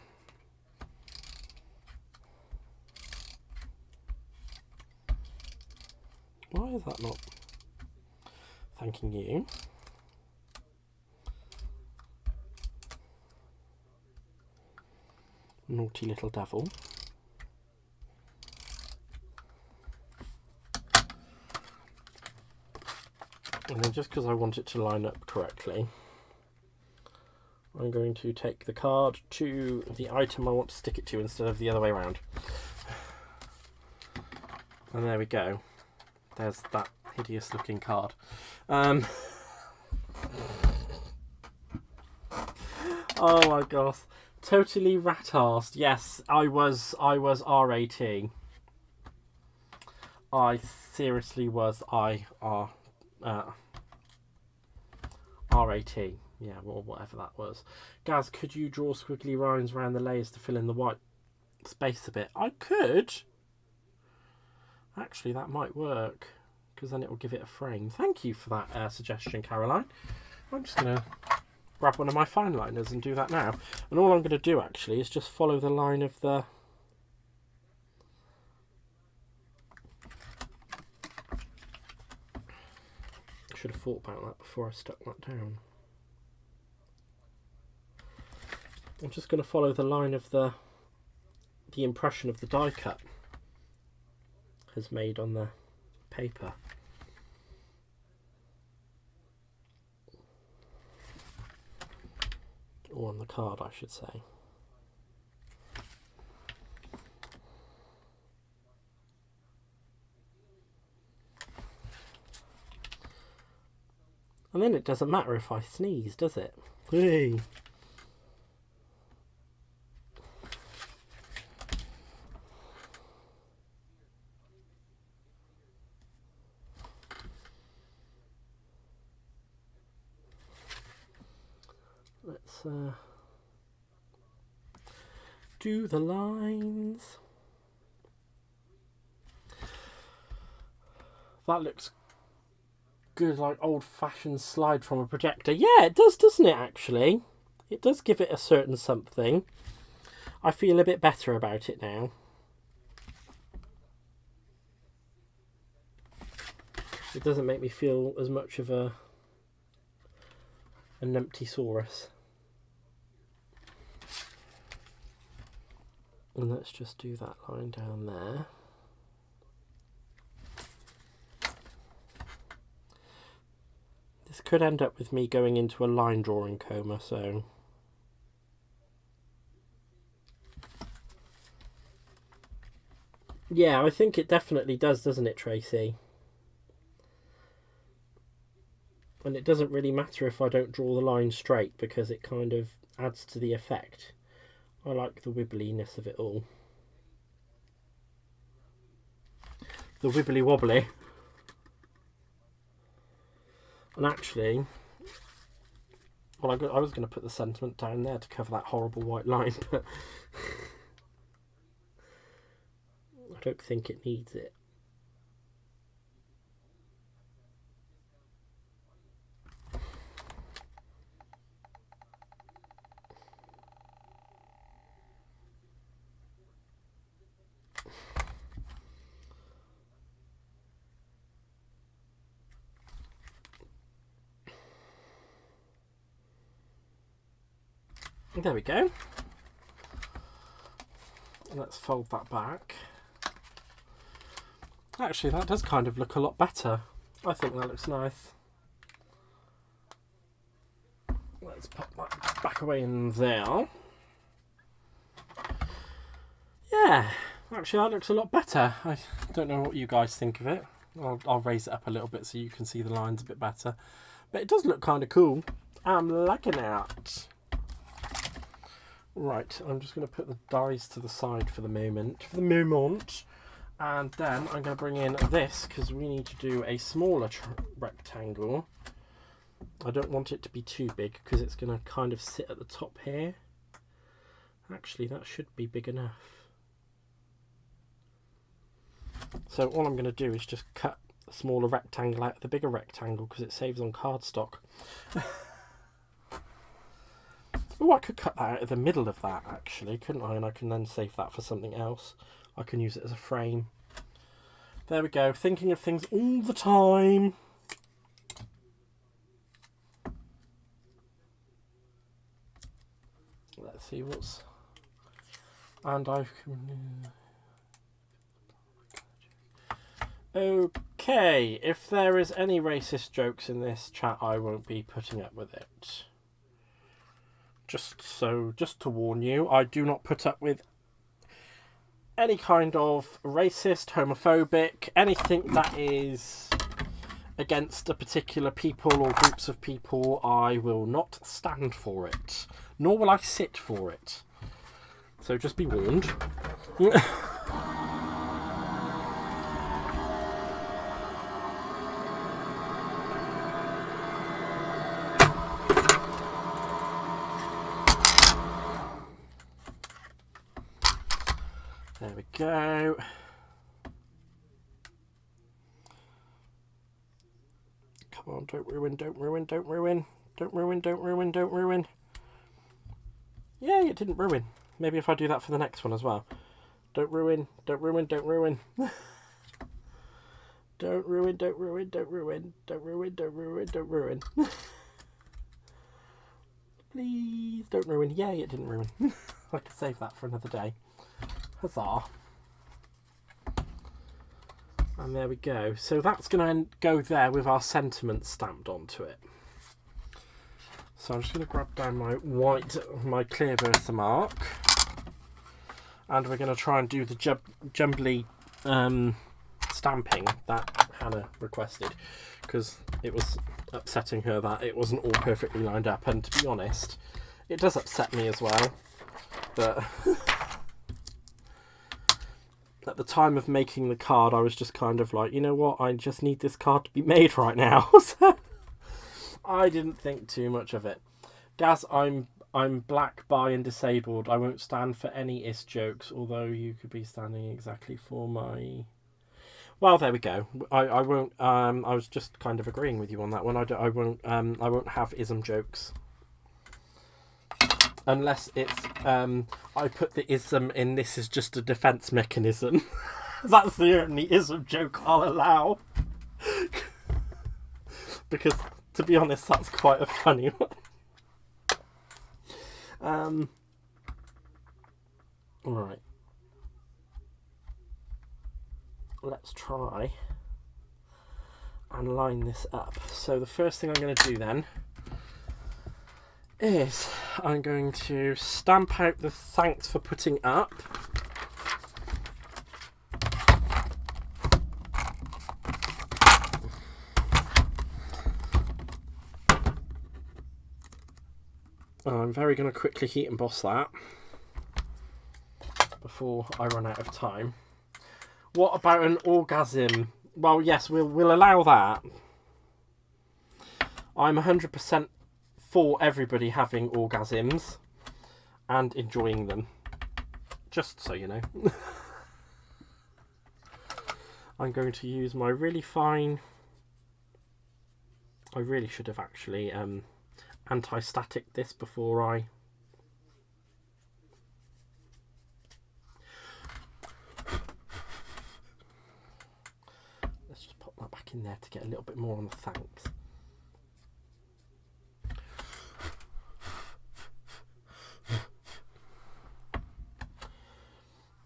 Why is that not thanking you? Naughty little devil. And then just because I want it to line up correctly, I'm going to take the card to the item I want to stick it to instead of the other way around. And there we go. There's that hideous looking card. Oh my gosh. Totally rat-arsed. Yes, I was RAT. I seriously was RAT. Yeah, well, whatever that was. Gaz, could you draw squiggly lines around the layers to fill in the white space a bit? I could. Actually, that might work, because then it will give it a frame. Thank you for that suggestion, Caroline. I'm just going to grab one of my fine liners and do that now. And all I'm going to do, actually, is just follow the line of the... I should have thought about that before I stuck that down. I'm just going to follow the line of the impression of the die cut has made on the paper. Or on the card, I should say. And then it doesn't matter if I sneeze, does it? Hey. let's do the lines. That looks good, like old-fashioned slide from a projector. Yeah, it does, doesn't it, actually? It does give it a certain something. I feel a bit better about it now. It doesn't make me feel as much of an empty-saurus. And let's just do that line down there. This could end up with me going into a line drawing coma, so... Yeah, I think it definitely does, doesn't it, Tracy? And it doesn't really matter if I don't draw the line straight, because it kind of adds to the effect. I like the wibbliness of it all. The wibbly wobbly. And actually, well, I was going to put the sentiment down there to cover that horrible white line, but I don't think it needs it. There we go. Let's fold that back. Actually, that does kind of look a lot better. I think that looks nice. Let's pop that back away in there. Yeah, actually that looks a lot better. I don't know what you guys think of it. I'll raise it up a little bit so you can see the lines a bit better. But it does look kind of cool. I'm liking it. Right, I'm just going to put the dies to the side for the moment. And then I'm going to bring in this, because we need to do a smaller rectangle. I don't want it to be too big, because it's going to kind of sit at the top here. Actually, that should be big enough. So all I'm going to do is just cut a smaller rectangle out of the bigger rectangle, because it saves on cardstock. Oh, I could cut that out of the middle of that, actually, couldn't I? And I can then save that for something else. I can use it as a frame. There we go. Thinking of things all the time. Let's see what's... And I can... Okay. If there is any racist jokes in this chat, I won't be putting up with it. Just to warn you, I do not put up with any kind of racist, homophobic, anything that is against a particular people or groups of people. I will not stand for it, nor will I sit for it. So just be warned. There we go. Come on, don't ruin, don't ruin, don't ruin. Don't ruin, don't ruin, don't ruin. Yay, it didn't ruin. Maybe if I do that for the next one as well. Don't ruin, don't ruin, don't ruin. Don't ruin, don't ruin, don't ruin. Don't ruin, don't ruin, don't ruin. Please, don't ruin. Yay, it didn't ruin. I could save that for another day. Huzzah. And there we go. So that's going to go there with our sentiment stamped onto it. So I'm just going to grab down my clear Versamark. And we're going to try and do the jumbly stamping that Hannah requested. Because it was upsetting her that it wasn't all perfectly lined up. And to be honest, it does upset me as well. But... at the time of making the card, I was just kind of like, you know what, I just need this card to be made right now. So I didn't think too much of it. Gaz, I'm I'm black, bi and disabled. I won't stand for any is jokes, although you could be standing exactly for my... Well, there we go. I won't. I was just kind of agreeing with you on that one. I won't. I won't have ism jokes unless it's. I put the ism in. This is just a defense mechanism. That's the only ism joke I'll allow. Because, to be honest, that's quite a funny one. Right. Let's try and line this up. So the first thing I'm going to do then is I'm going to stamp out the thanks for putting up. I'm very going to quickly heat emboss that before I run out of time. What about an orgasm? Well, yes, we'll allow that. I'm 100% for everybody having orgasms and enjoying them. Just so you know. I'm going to use my really fine... I really should have actually anti-static this before I... that back in there to get a little bit more on the thanks.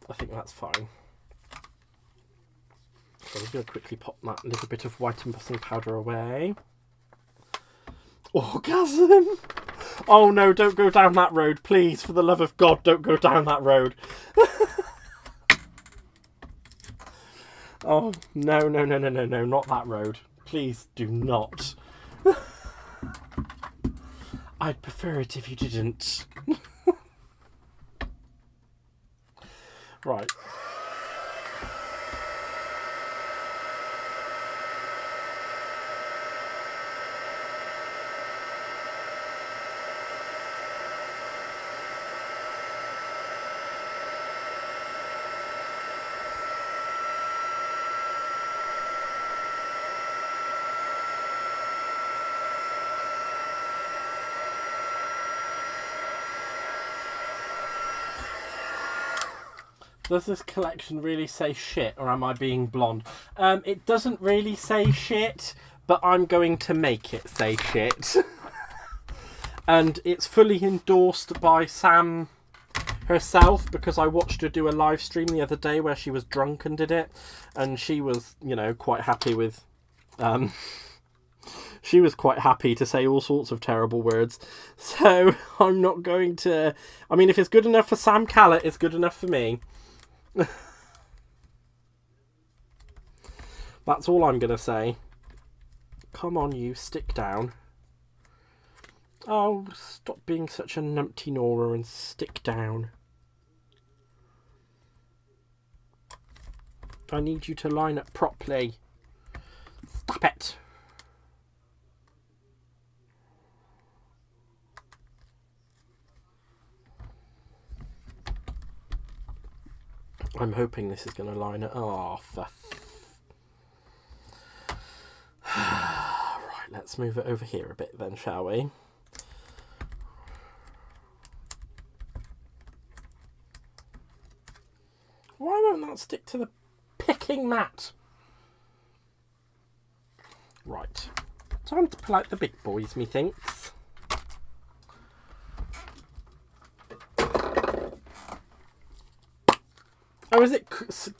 I think that's fine. So I'm going to quickly pop that little bit of white embossing powder away. Orgasm! Oh no, don't go down that road, please. For the love of God, don't go down that road. Oh, no, not that road. Please do not. I'd prefer it if you didn't. Right. Does this collection really say shit, or am I being blonde? It doesn't really say shit, but I'm going to make it say shit. And it's fully endorsed by Sam herself, because I watched her do a live stream the other day where she was drunk and did it, and she was, you know, quite happy with... she was quite happy to say all sorts of terrible words. So I'm not going to... I mean, if it's good enough for Sam Callots, it's good enough for me. That's all I'm gonna say. Come on, you, stick down. Oh, stop being such a numpty Nora and stick down. I need you to line up properly. Stop it. I'm hoping this is going to line up. Oh, right, let's move it over here a bit then, shall we? Why won't that stick to the picking mat? Right, time to pull out the big boys, methinks. Oh, is it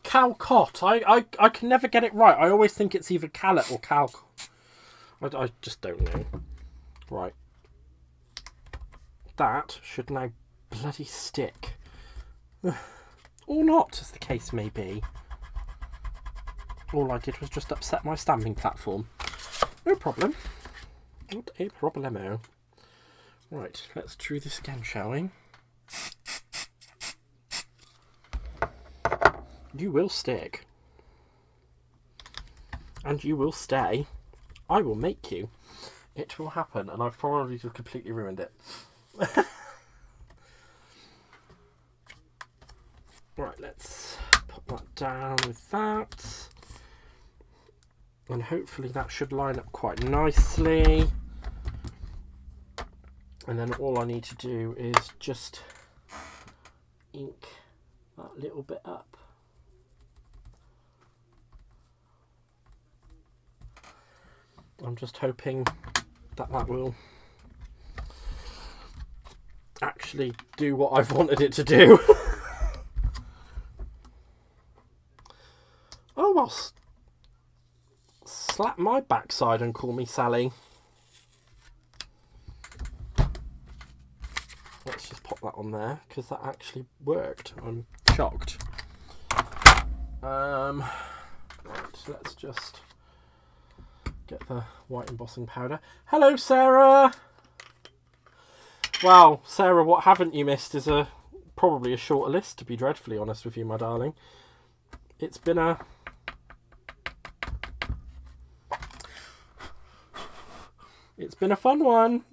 Callot? I can never get it right. I always think it's either Callot or Callot. I just don't know. Right. That should now bloody stick. Or not, as the case may be. All I did was just upset my stamping platform. No problem. Not a problemo. Right, let's do this again, shall we? You will stick. And you will stay. I will make you. It will happen, and I've probably just completely ruined it. Right, let's put that down with that. And hopefully that should line up quite nicely. And then all I need to do is just ink that little bit up. I'm just hoping that that will actually do what I've wanted it to do. Oh, well, slap my backside and call me Sally. Let's just pop that on there, because that actually worked. I'm shocked. Right, let's just get the white embossing powder. Hello, Sarah! Wow, Sarah, what haven't you missed is probably a shorter list, to be dreadfully honest with you, my darling. It's been a... It's been a fun one.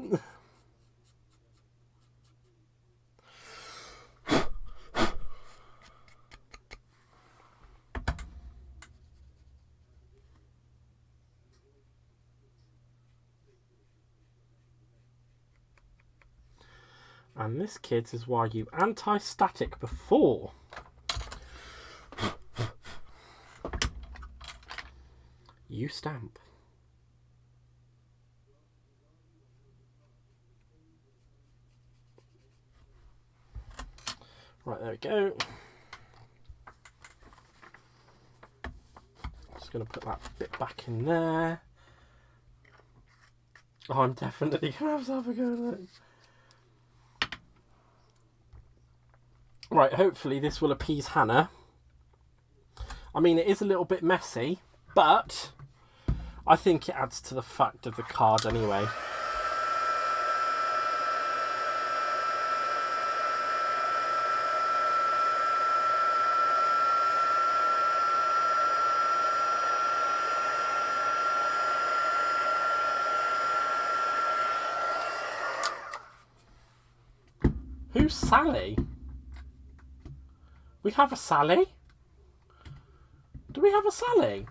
And this, kids, is why you anti-static before. You stamp. Right, there we go. Just going to put that bit back in there. Oh, I'm definitely going to have to have a go at it. Right, hopefully this will appease Hannah. I mean, it is a little bit messy, but I think it adds to the fact of the card anyway. Who's Sally? We have a Sally? Do we have a Sally?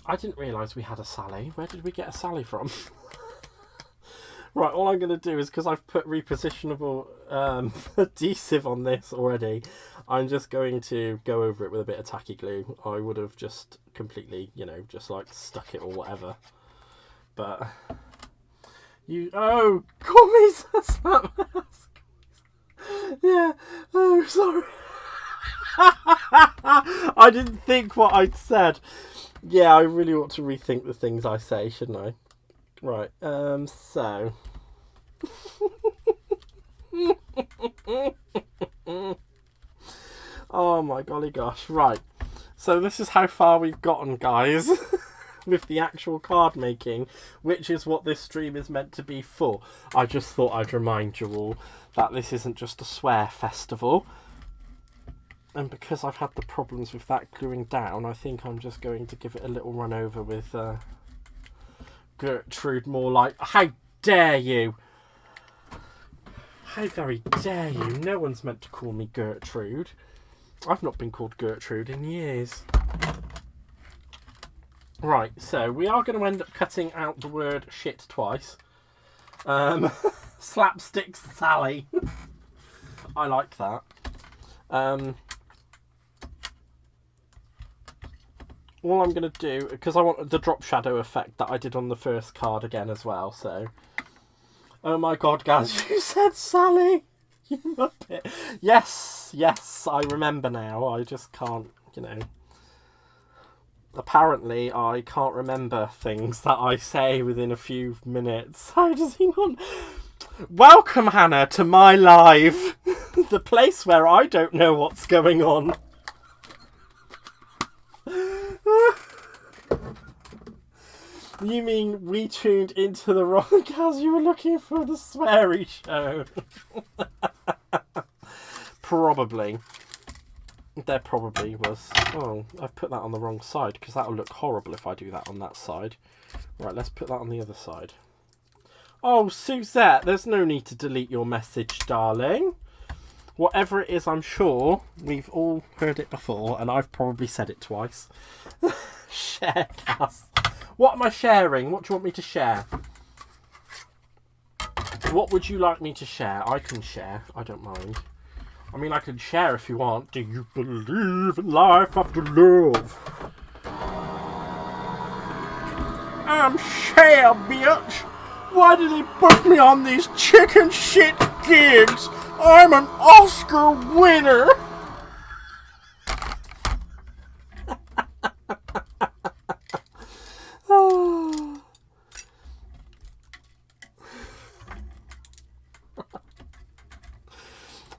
I didn't realise we had a Sally. Where did we get a Sally from? Right, all I'm going to do is, because I've put repositionable adhesive on this already, I'm just going to go over it with a bit of tacky glue. I would have just completely, you know, just like stuck it or whatever. But you... Oh, call me Sam. Yeah, oh, sorry. I didn't think what I'd said. Yeah, I really ought to rethink the things I say, shouldn't I? Right, so... Oh my golly gosh, right. So this is how far we've gotten, guys, with the actual card making, which is what this stream is meant to be for. I just thought I'd remind you all that this isn't just a swear festival. And because I've had the problems with that gluing down, I think I'm just going to give it a little run over with Gertrude, more like... How dare you! How very dare you! No one's meant to call me Gertrude. I've not been called Gertrude in years. Right, so we are going to end up cutting out the word shit twice. Slapstick Sally. I like that. All I'm going to do, because I want the drop shadow effect that I did on the first card again as well, so... Oh my god, Gaz, you said Sally! You muppet. Yes, yes, I remember now. I just can't, you know... Apparently, I can't remember things that I say within a few minutes. How does he not... Welcome, Hannah, to my live! The place where I don't know what's going on. You mean we tuned into the wrong cast? You were looking for the sweary show. Probably. There probably was... Oh, I've put that on the wrong side because that'll look horrible if I do that on that side. Right, let's put that on the other side. Oh, Suzette, there's no need to delete your message, darling. Whatever it is, I'm sure we've all heard it before, and I've probably said it twice. Share, Cass. What am I sharing? What do you want me to share? What would you like me to share? I can share. I don't mind. I mean, I can share if you want. Do you believe in life after love? I'm Cher, bitch. Why did they book me on these chicken shit gigs? I'm an Oscar winner.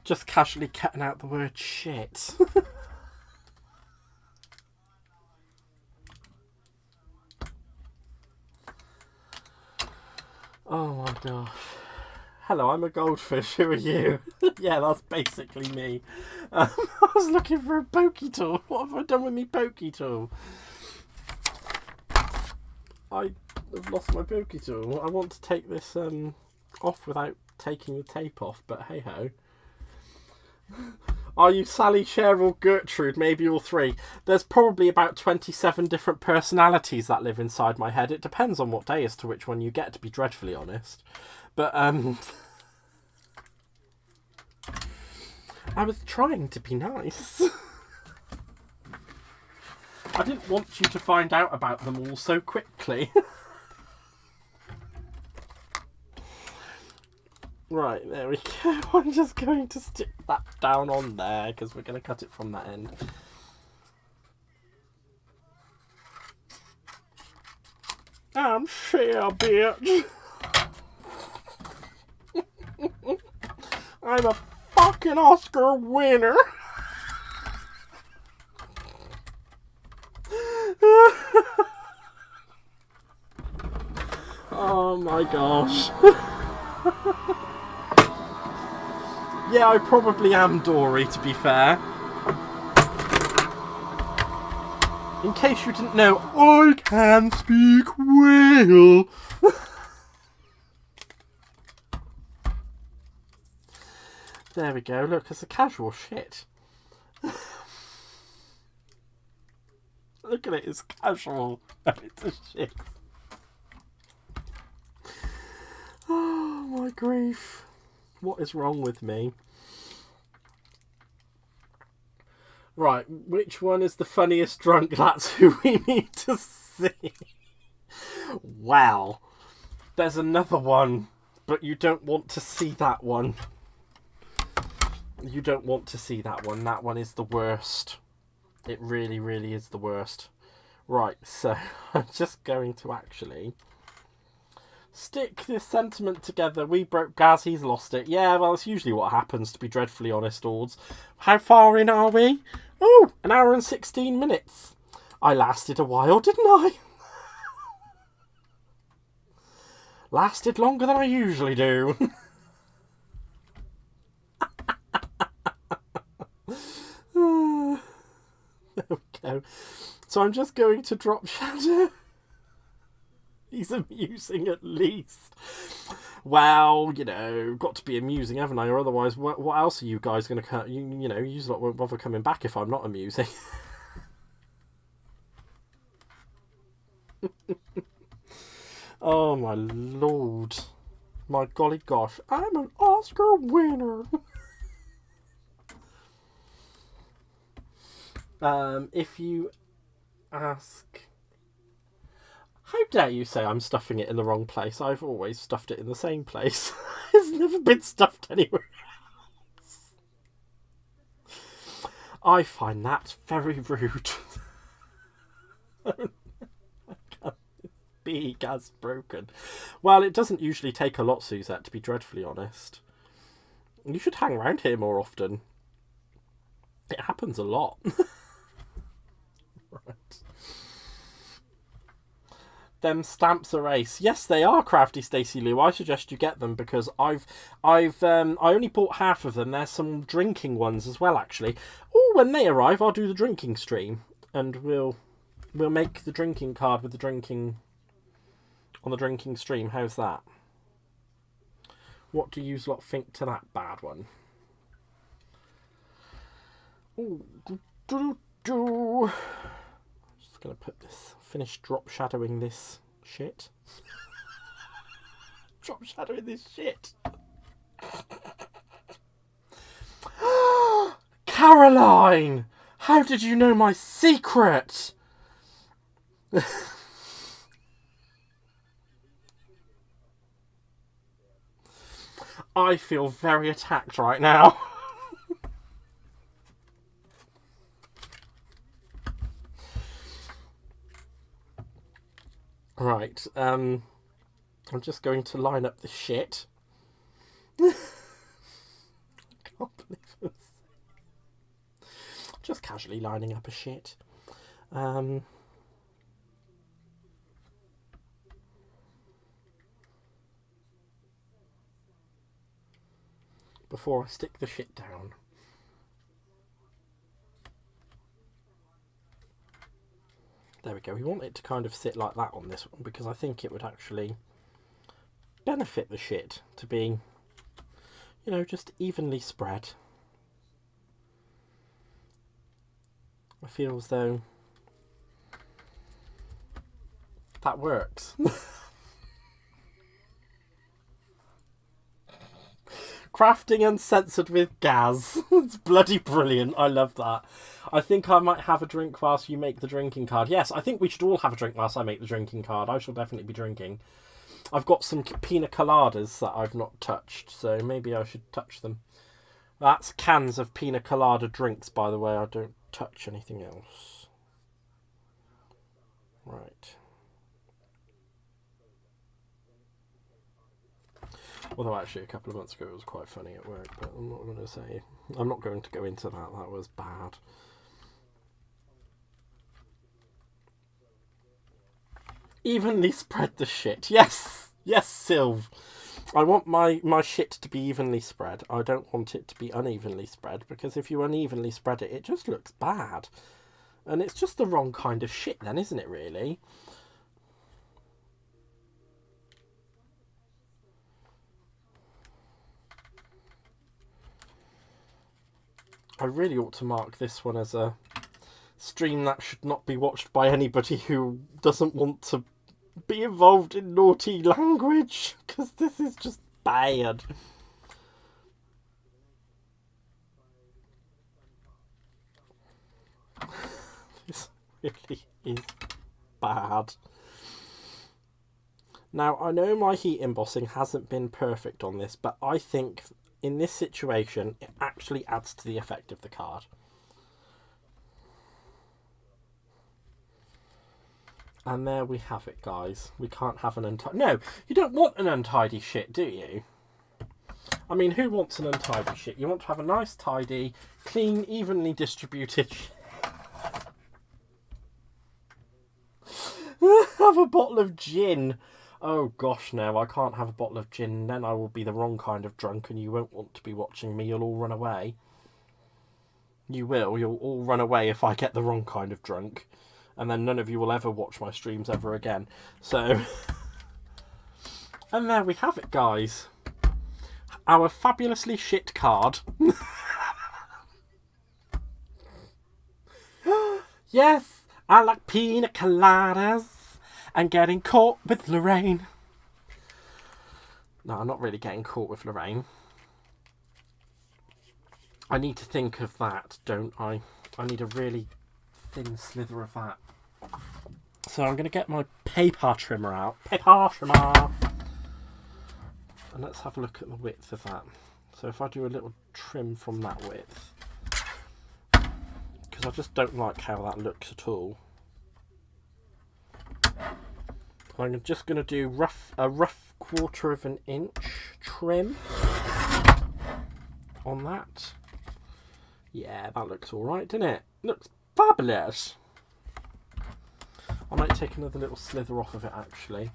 Just casually cutting out the word shit. Oh my gosh. Hello, I'm a goldfish. Who are you? Yeah, that's basically me. I was looking for a pokey tool. What have I done with me pokey tool? I have lost my pokey tool. I want to take this off without taking the tape off, but hey ho. Are you Sally, Cheryl, Gertrude? Maybe all three. There's probably about 27 different personalities that live inside my head. It depends on what day as to which one you get, to be dreadfully honest. But, I was trying to be nice. I didn't want you to find out about them all so quickly. Right, there we go. I'm just going to stick that down on there because we're going to cut it from that end. I'm Cher, bitch. I'm a fucking Oscar winner. Oh my gosh. Yeah, I probably am Dory, to be fair. In case you didn't know, I can speak well. There we go. Look, it's a casual shit. Look at it, it's casual. It's a shit. Oh my grief. What is wrong with me? Right, which one is the funniest drunk? That's who we need to see. Wow. There's another one, but you don't want to see that one. You don't want to see that one. That one is the worst. It really, really is the worst. Right, so I'm just going to actually stick this sentiment together. We broke Gaz, he's lost it. Yeah, well, it's usually what happens, to be dreadfully honest, Ords. How far in are we? Oh, 1 hour and 16 minutes. I lasted a while, didn't I? Lasted longer than I usually do. There we go. So I'm just going to drop Shadow. He's amusing at least. Well, you know, got to be amusing, haven't I? Or otherwise, what else are you guys going to... You know, you lot won't bother coming back if I'm not amusing. Oh, my lord. My golly gosh. I'm an Oscar winner. If you ask... How dare you say I'm stuffing it in the wrong place? I've always stuffed it in the same place. It's never been stuffed anywhere else. I find that very rude. Big as broken. Well, it doesn't usually take a lot, Suzette, to be dreadfully honest. You should hang around here more often. It happens a lot. Right. them stamps are ace. Yes, they are, Crafty Stacey Lou. I suggest you get them because I only bought half of them. There's some drinking ones as well, actually. Oh, when they arrive, I'll do the drinking stream, and we'll make the drinking card with the drinking on the drinking stream. How's that? What do you lot think to that bad one? Ooh, just gonna put this, finish drop shadowing this shit. Drop shadowing this shit. Caroline! How did you know my secret? I feel very attacked right now. Right, I'm just going to line up the shit. I can't believe this. Just casually lining up a shit. Before I stick the shit down. There we go. We want it to kind of sit like that on this one because I think it would actually benefit the shit to be, you know, just evenly spread. I feel as though that works. Crafting uncensored with Gaz. It's bloody brilliant. I love that. I think I might have a drink whilst you make the drinking card. Yes, I think we should all have a drink whilst I make the drinking card. I shall definitely be drinking. I've got some pina coladas that I've not touched, so maybe I should touch them. That's cans of pina colada drinks, by the way. I don't touch anything else. Right. Although actually a couple of months ago it was quite funny at work, but I'm not going to go into that. That was bad. Evenly spread the shit. Yes! Yes, Sylv. I want my shit to be evenly spread. I don't want it to be unevenly spread, because if you unevenly spread it, it just looks bad. And it's just the wrong kind of shit then, isn't it, really? I really ought to mark this one as a stream that should not be watched by anybody who doesn't want to be involved in naughty language, because this is just bad. This really is bad. Now, I know my heat embossing hasn't been perfect on this, but I think in this situation, it actually adds to the effect of the card. And there we have it, guys. We can't have an untidy... No, you don't want an untidy shit, do you? I mean, who wants an untidy shit? You want to have a nice, tidy, clean, evenly distributed have a bottle of gin. Oh gosh, no, I can't have a bottle of gin. Then I will be the wrong kind of drunk and you won't want to be watching me. You'll all run away. You will. You'll all run away if I get the wrong kind of drunk. And then none of you will ever watch my streams ever again. So, and there we have it, guys. Our fabulously shit card. Yes, I like pina coladas and getting caught with Lorraine. No, I'm not really getting caught with Lorraine. I need to think of that, don't I? I need a really thin slither of that. So I'm going to get my paper trimmer out. Paper trimmer! And let's have a look at the width of that. So if I do a little trim from that width, because I just don't like how that looks at all. I'm just going to do a rough 1/4 of an inch trim on that. Yeah, that looks alright, doesn't it? Looks fabulous. I might take another little slither off of it, actually.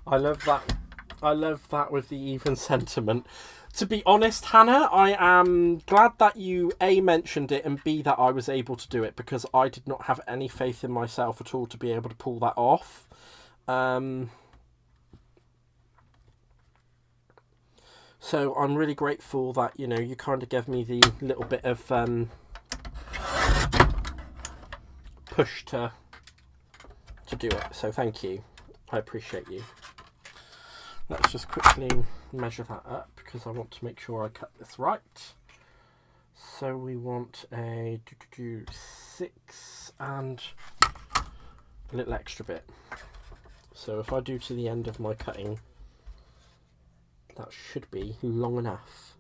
I love that. I love that with the even sentiment. To be honest, Hannah, I am glad that you A, mentioned it, and B, that I was able to do it, because I did not have any faith in myself at all to be able to pull that off. So I'm really grateful that, you know, you kind of gave me the little bit of push to do it. So thank you. I appreciate you. Let's just quickly measure that up, because I want to make sure I cut this right. So we want a 6 and a little extra bit. So if I do to the end of my cutting, that should be long enough.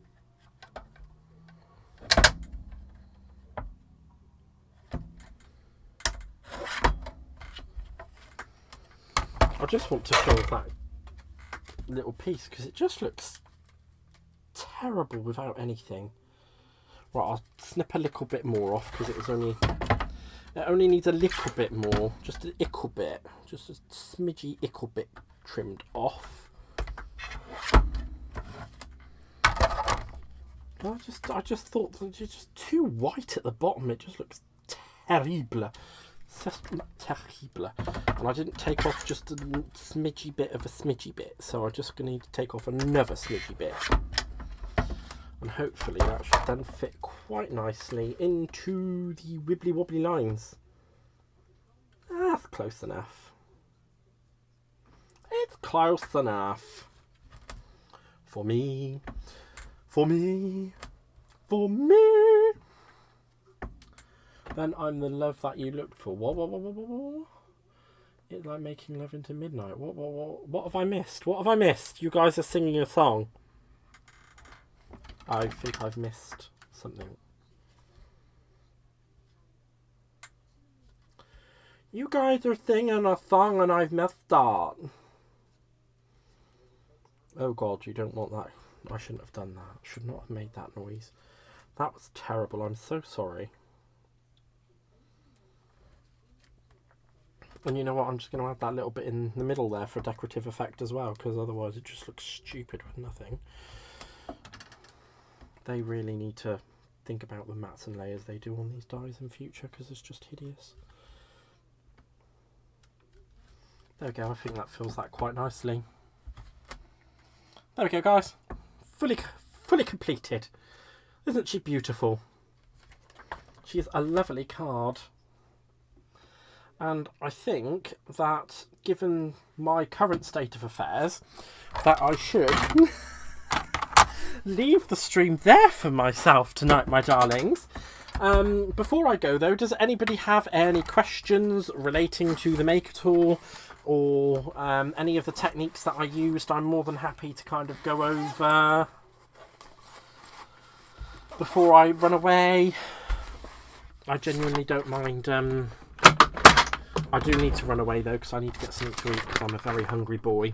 I just want to fill that little piece, because it just looks terrible without anything. Right, I'll snip a little bit more off, because it only needs a little bit more, just an ickle bit, just a smidgy ickle bit trimmed off. I just thought that it's just too white at the bottom. It just looks terrible. Terrible. And I didn't take off just a smidgy bit of a smidgy bit, so I'm just going to need to take off another smidgy bit. And hopefully that should then fit quite nicely into the wibbly wobbly lines. That's close enough. It's close enough. For me. For me. For me. Then I'm the love that you looked for. What? It's like making love into midnight. What have I missed? What have I missed? You guys are singing a song. I think I've missed something. You guys are singing a song and I've missed that. Oh God, you don't want that. I shouldn't have done that. I should not have made that noise. That was terrible. I'm so sorry. And you know what? I'm just going to add that little bit in the middle there for decorative effect as well, because otherwise it just looks stupid with nothing. They really need to think about the mats and layers they do on these dies in future, because it's just hideous. There we go. I think that fills that quite nicely. There we go, guys. Fully completed. Isn't she beautiful? She is a lovely card. And I think that, given my current state of affairs, that I should leave the stream there for myself tonight, my darlings. Before I go, though, does anybody have any questions relating to the make at all, or any of the techniques that I used? I'm more than happy to kind of go over before I run away. I genuinely don't mind. I do need to run away though, because I need to get something to eat, because I'm a very hungry boy.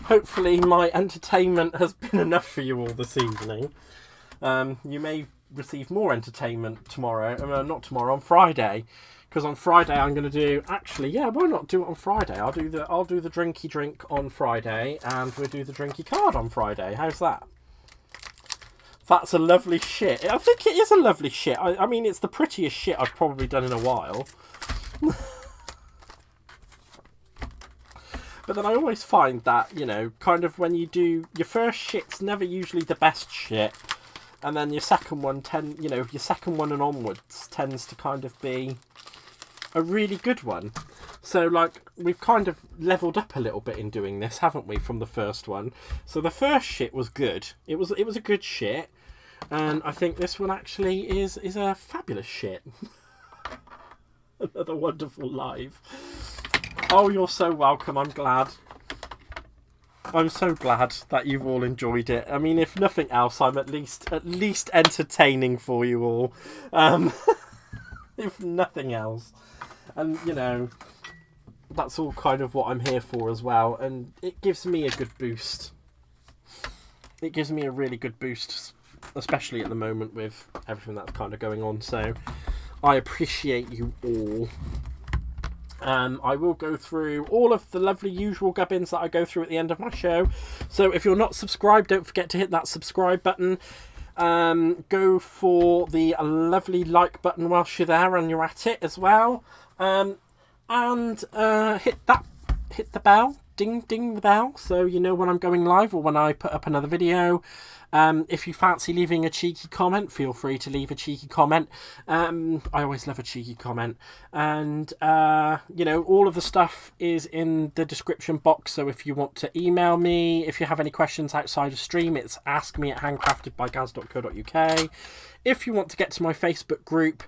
Hopefully my entertainment has been enough for you all this evening. You may receive more entertainment tomorrow. Not tomorrow, on Friday. Because on Friday I'm going to do... Actually, yeah, why not do it on Friday? I'll do the drinky drink on Friday, and we'll do the drinky card on Friday. How's that? That's a lovely shit. I think it is a lovely shit. I mean, it's the prettiest shit I've probably done in a while. But then I always find that, you know, kind of when you do... Your first shit's never usually the best shit. And then your second one, your second one and onwards tends to kind of be a really good one. So, like, we've kind of leveled up a little bit in doing this, haven't we, from the first one? So the first shit was good. It was a good shit. And I think this one actually is a fabulous shit. Another wonderful live. Oh, you're so welcome. I'm glad. I'm so glad that you've all enjoyed it. I mean, if nothing else, I'm at least entertaining for you all. If nothing else. And, you know, that's all kind of what I'm here for as well. And it gives me a good boost. it gives me a really good boost, especially at the moment with everything that's kind of going on. So I appreciate you all. I will go through all of the lovely usual gubbins that I go through at the end of my show. So if you're not subscribed, don't forget to hit that subscribe button. Go for the lovely like button whilst you're there and you're at it as well. And hit the bell, ding the bell, so you know when I'm going live or when I put up another video. If you fancy leaving a cheeky comment, feel free to leave a cheeky comment. I always love a cheeky comment. And you know, all of the stuff is in the description box, so if you want to email me, if you have any questions outside of stream, it's askme@handcraftedbygaz.co.uk. If you want to get to my Facebook group,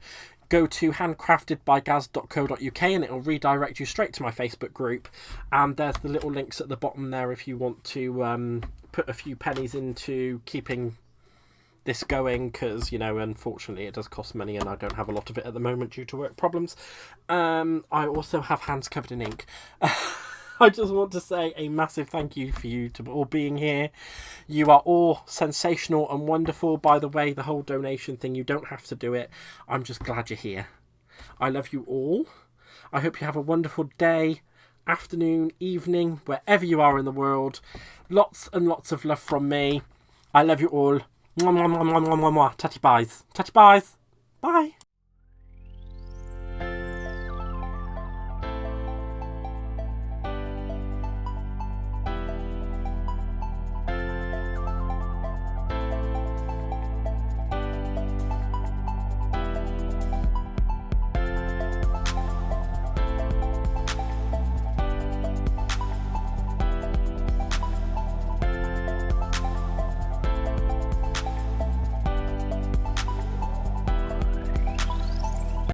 go to handcraftedbygaz.co.uk and it'll redirect you straight to my Facebook group. And there's the little links at the bottom there if you want to put a few pennies into keeping this going, because, you know, unfortunately it does cost money and I don't have a lot of it at the moment due to work problems. I also have hands covered in ink. I just want to say a massive thank you for you to all being here. You are all sensational and wonderful. By the way, the whole donation thing, you don't have to do it. I'm just glad you're here. I love you all. I hope you have a wonderful day, afternoon, evening, wherever you are in the world. Lots and lots of love from me. I love you all. Mwah, mwah, mwah, mwah, mwah, mwah. Tatty byes. Tatty byes. Bye.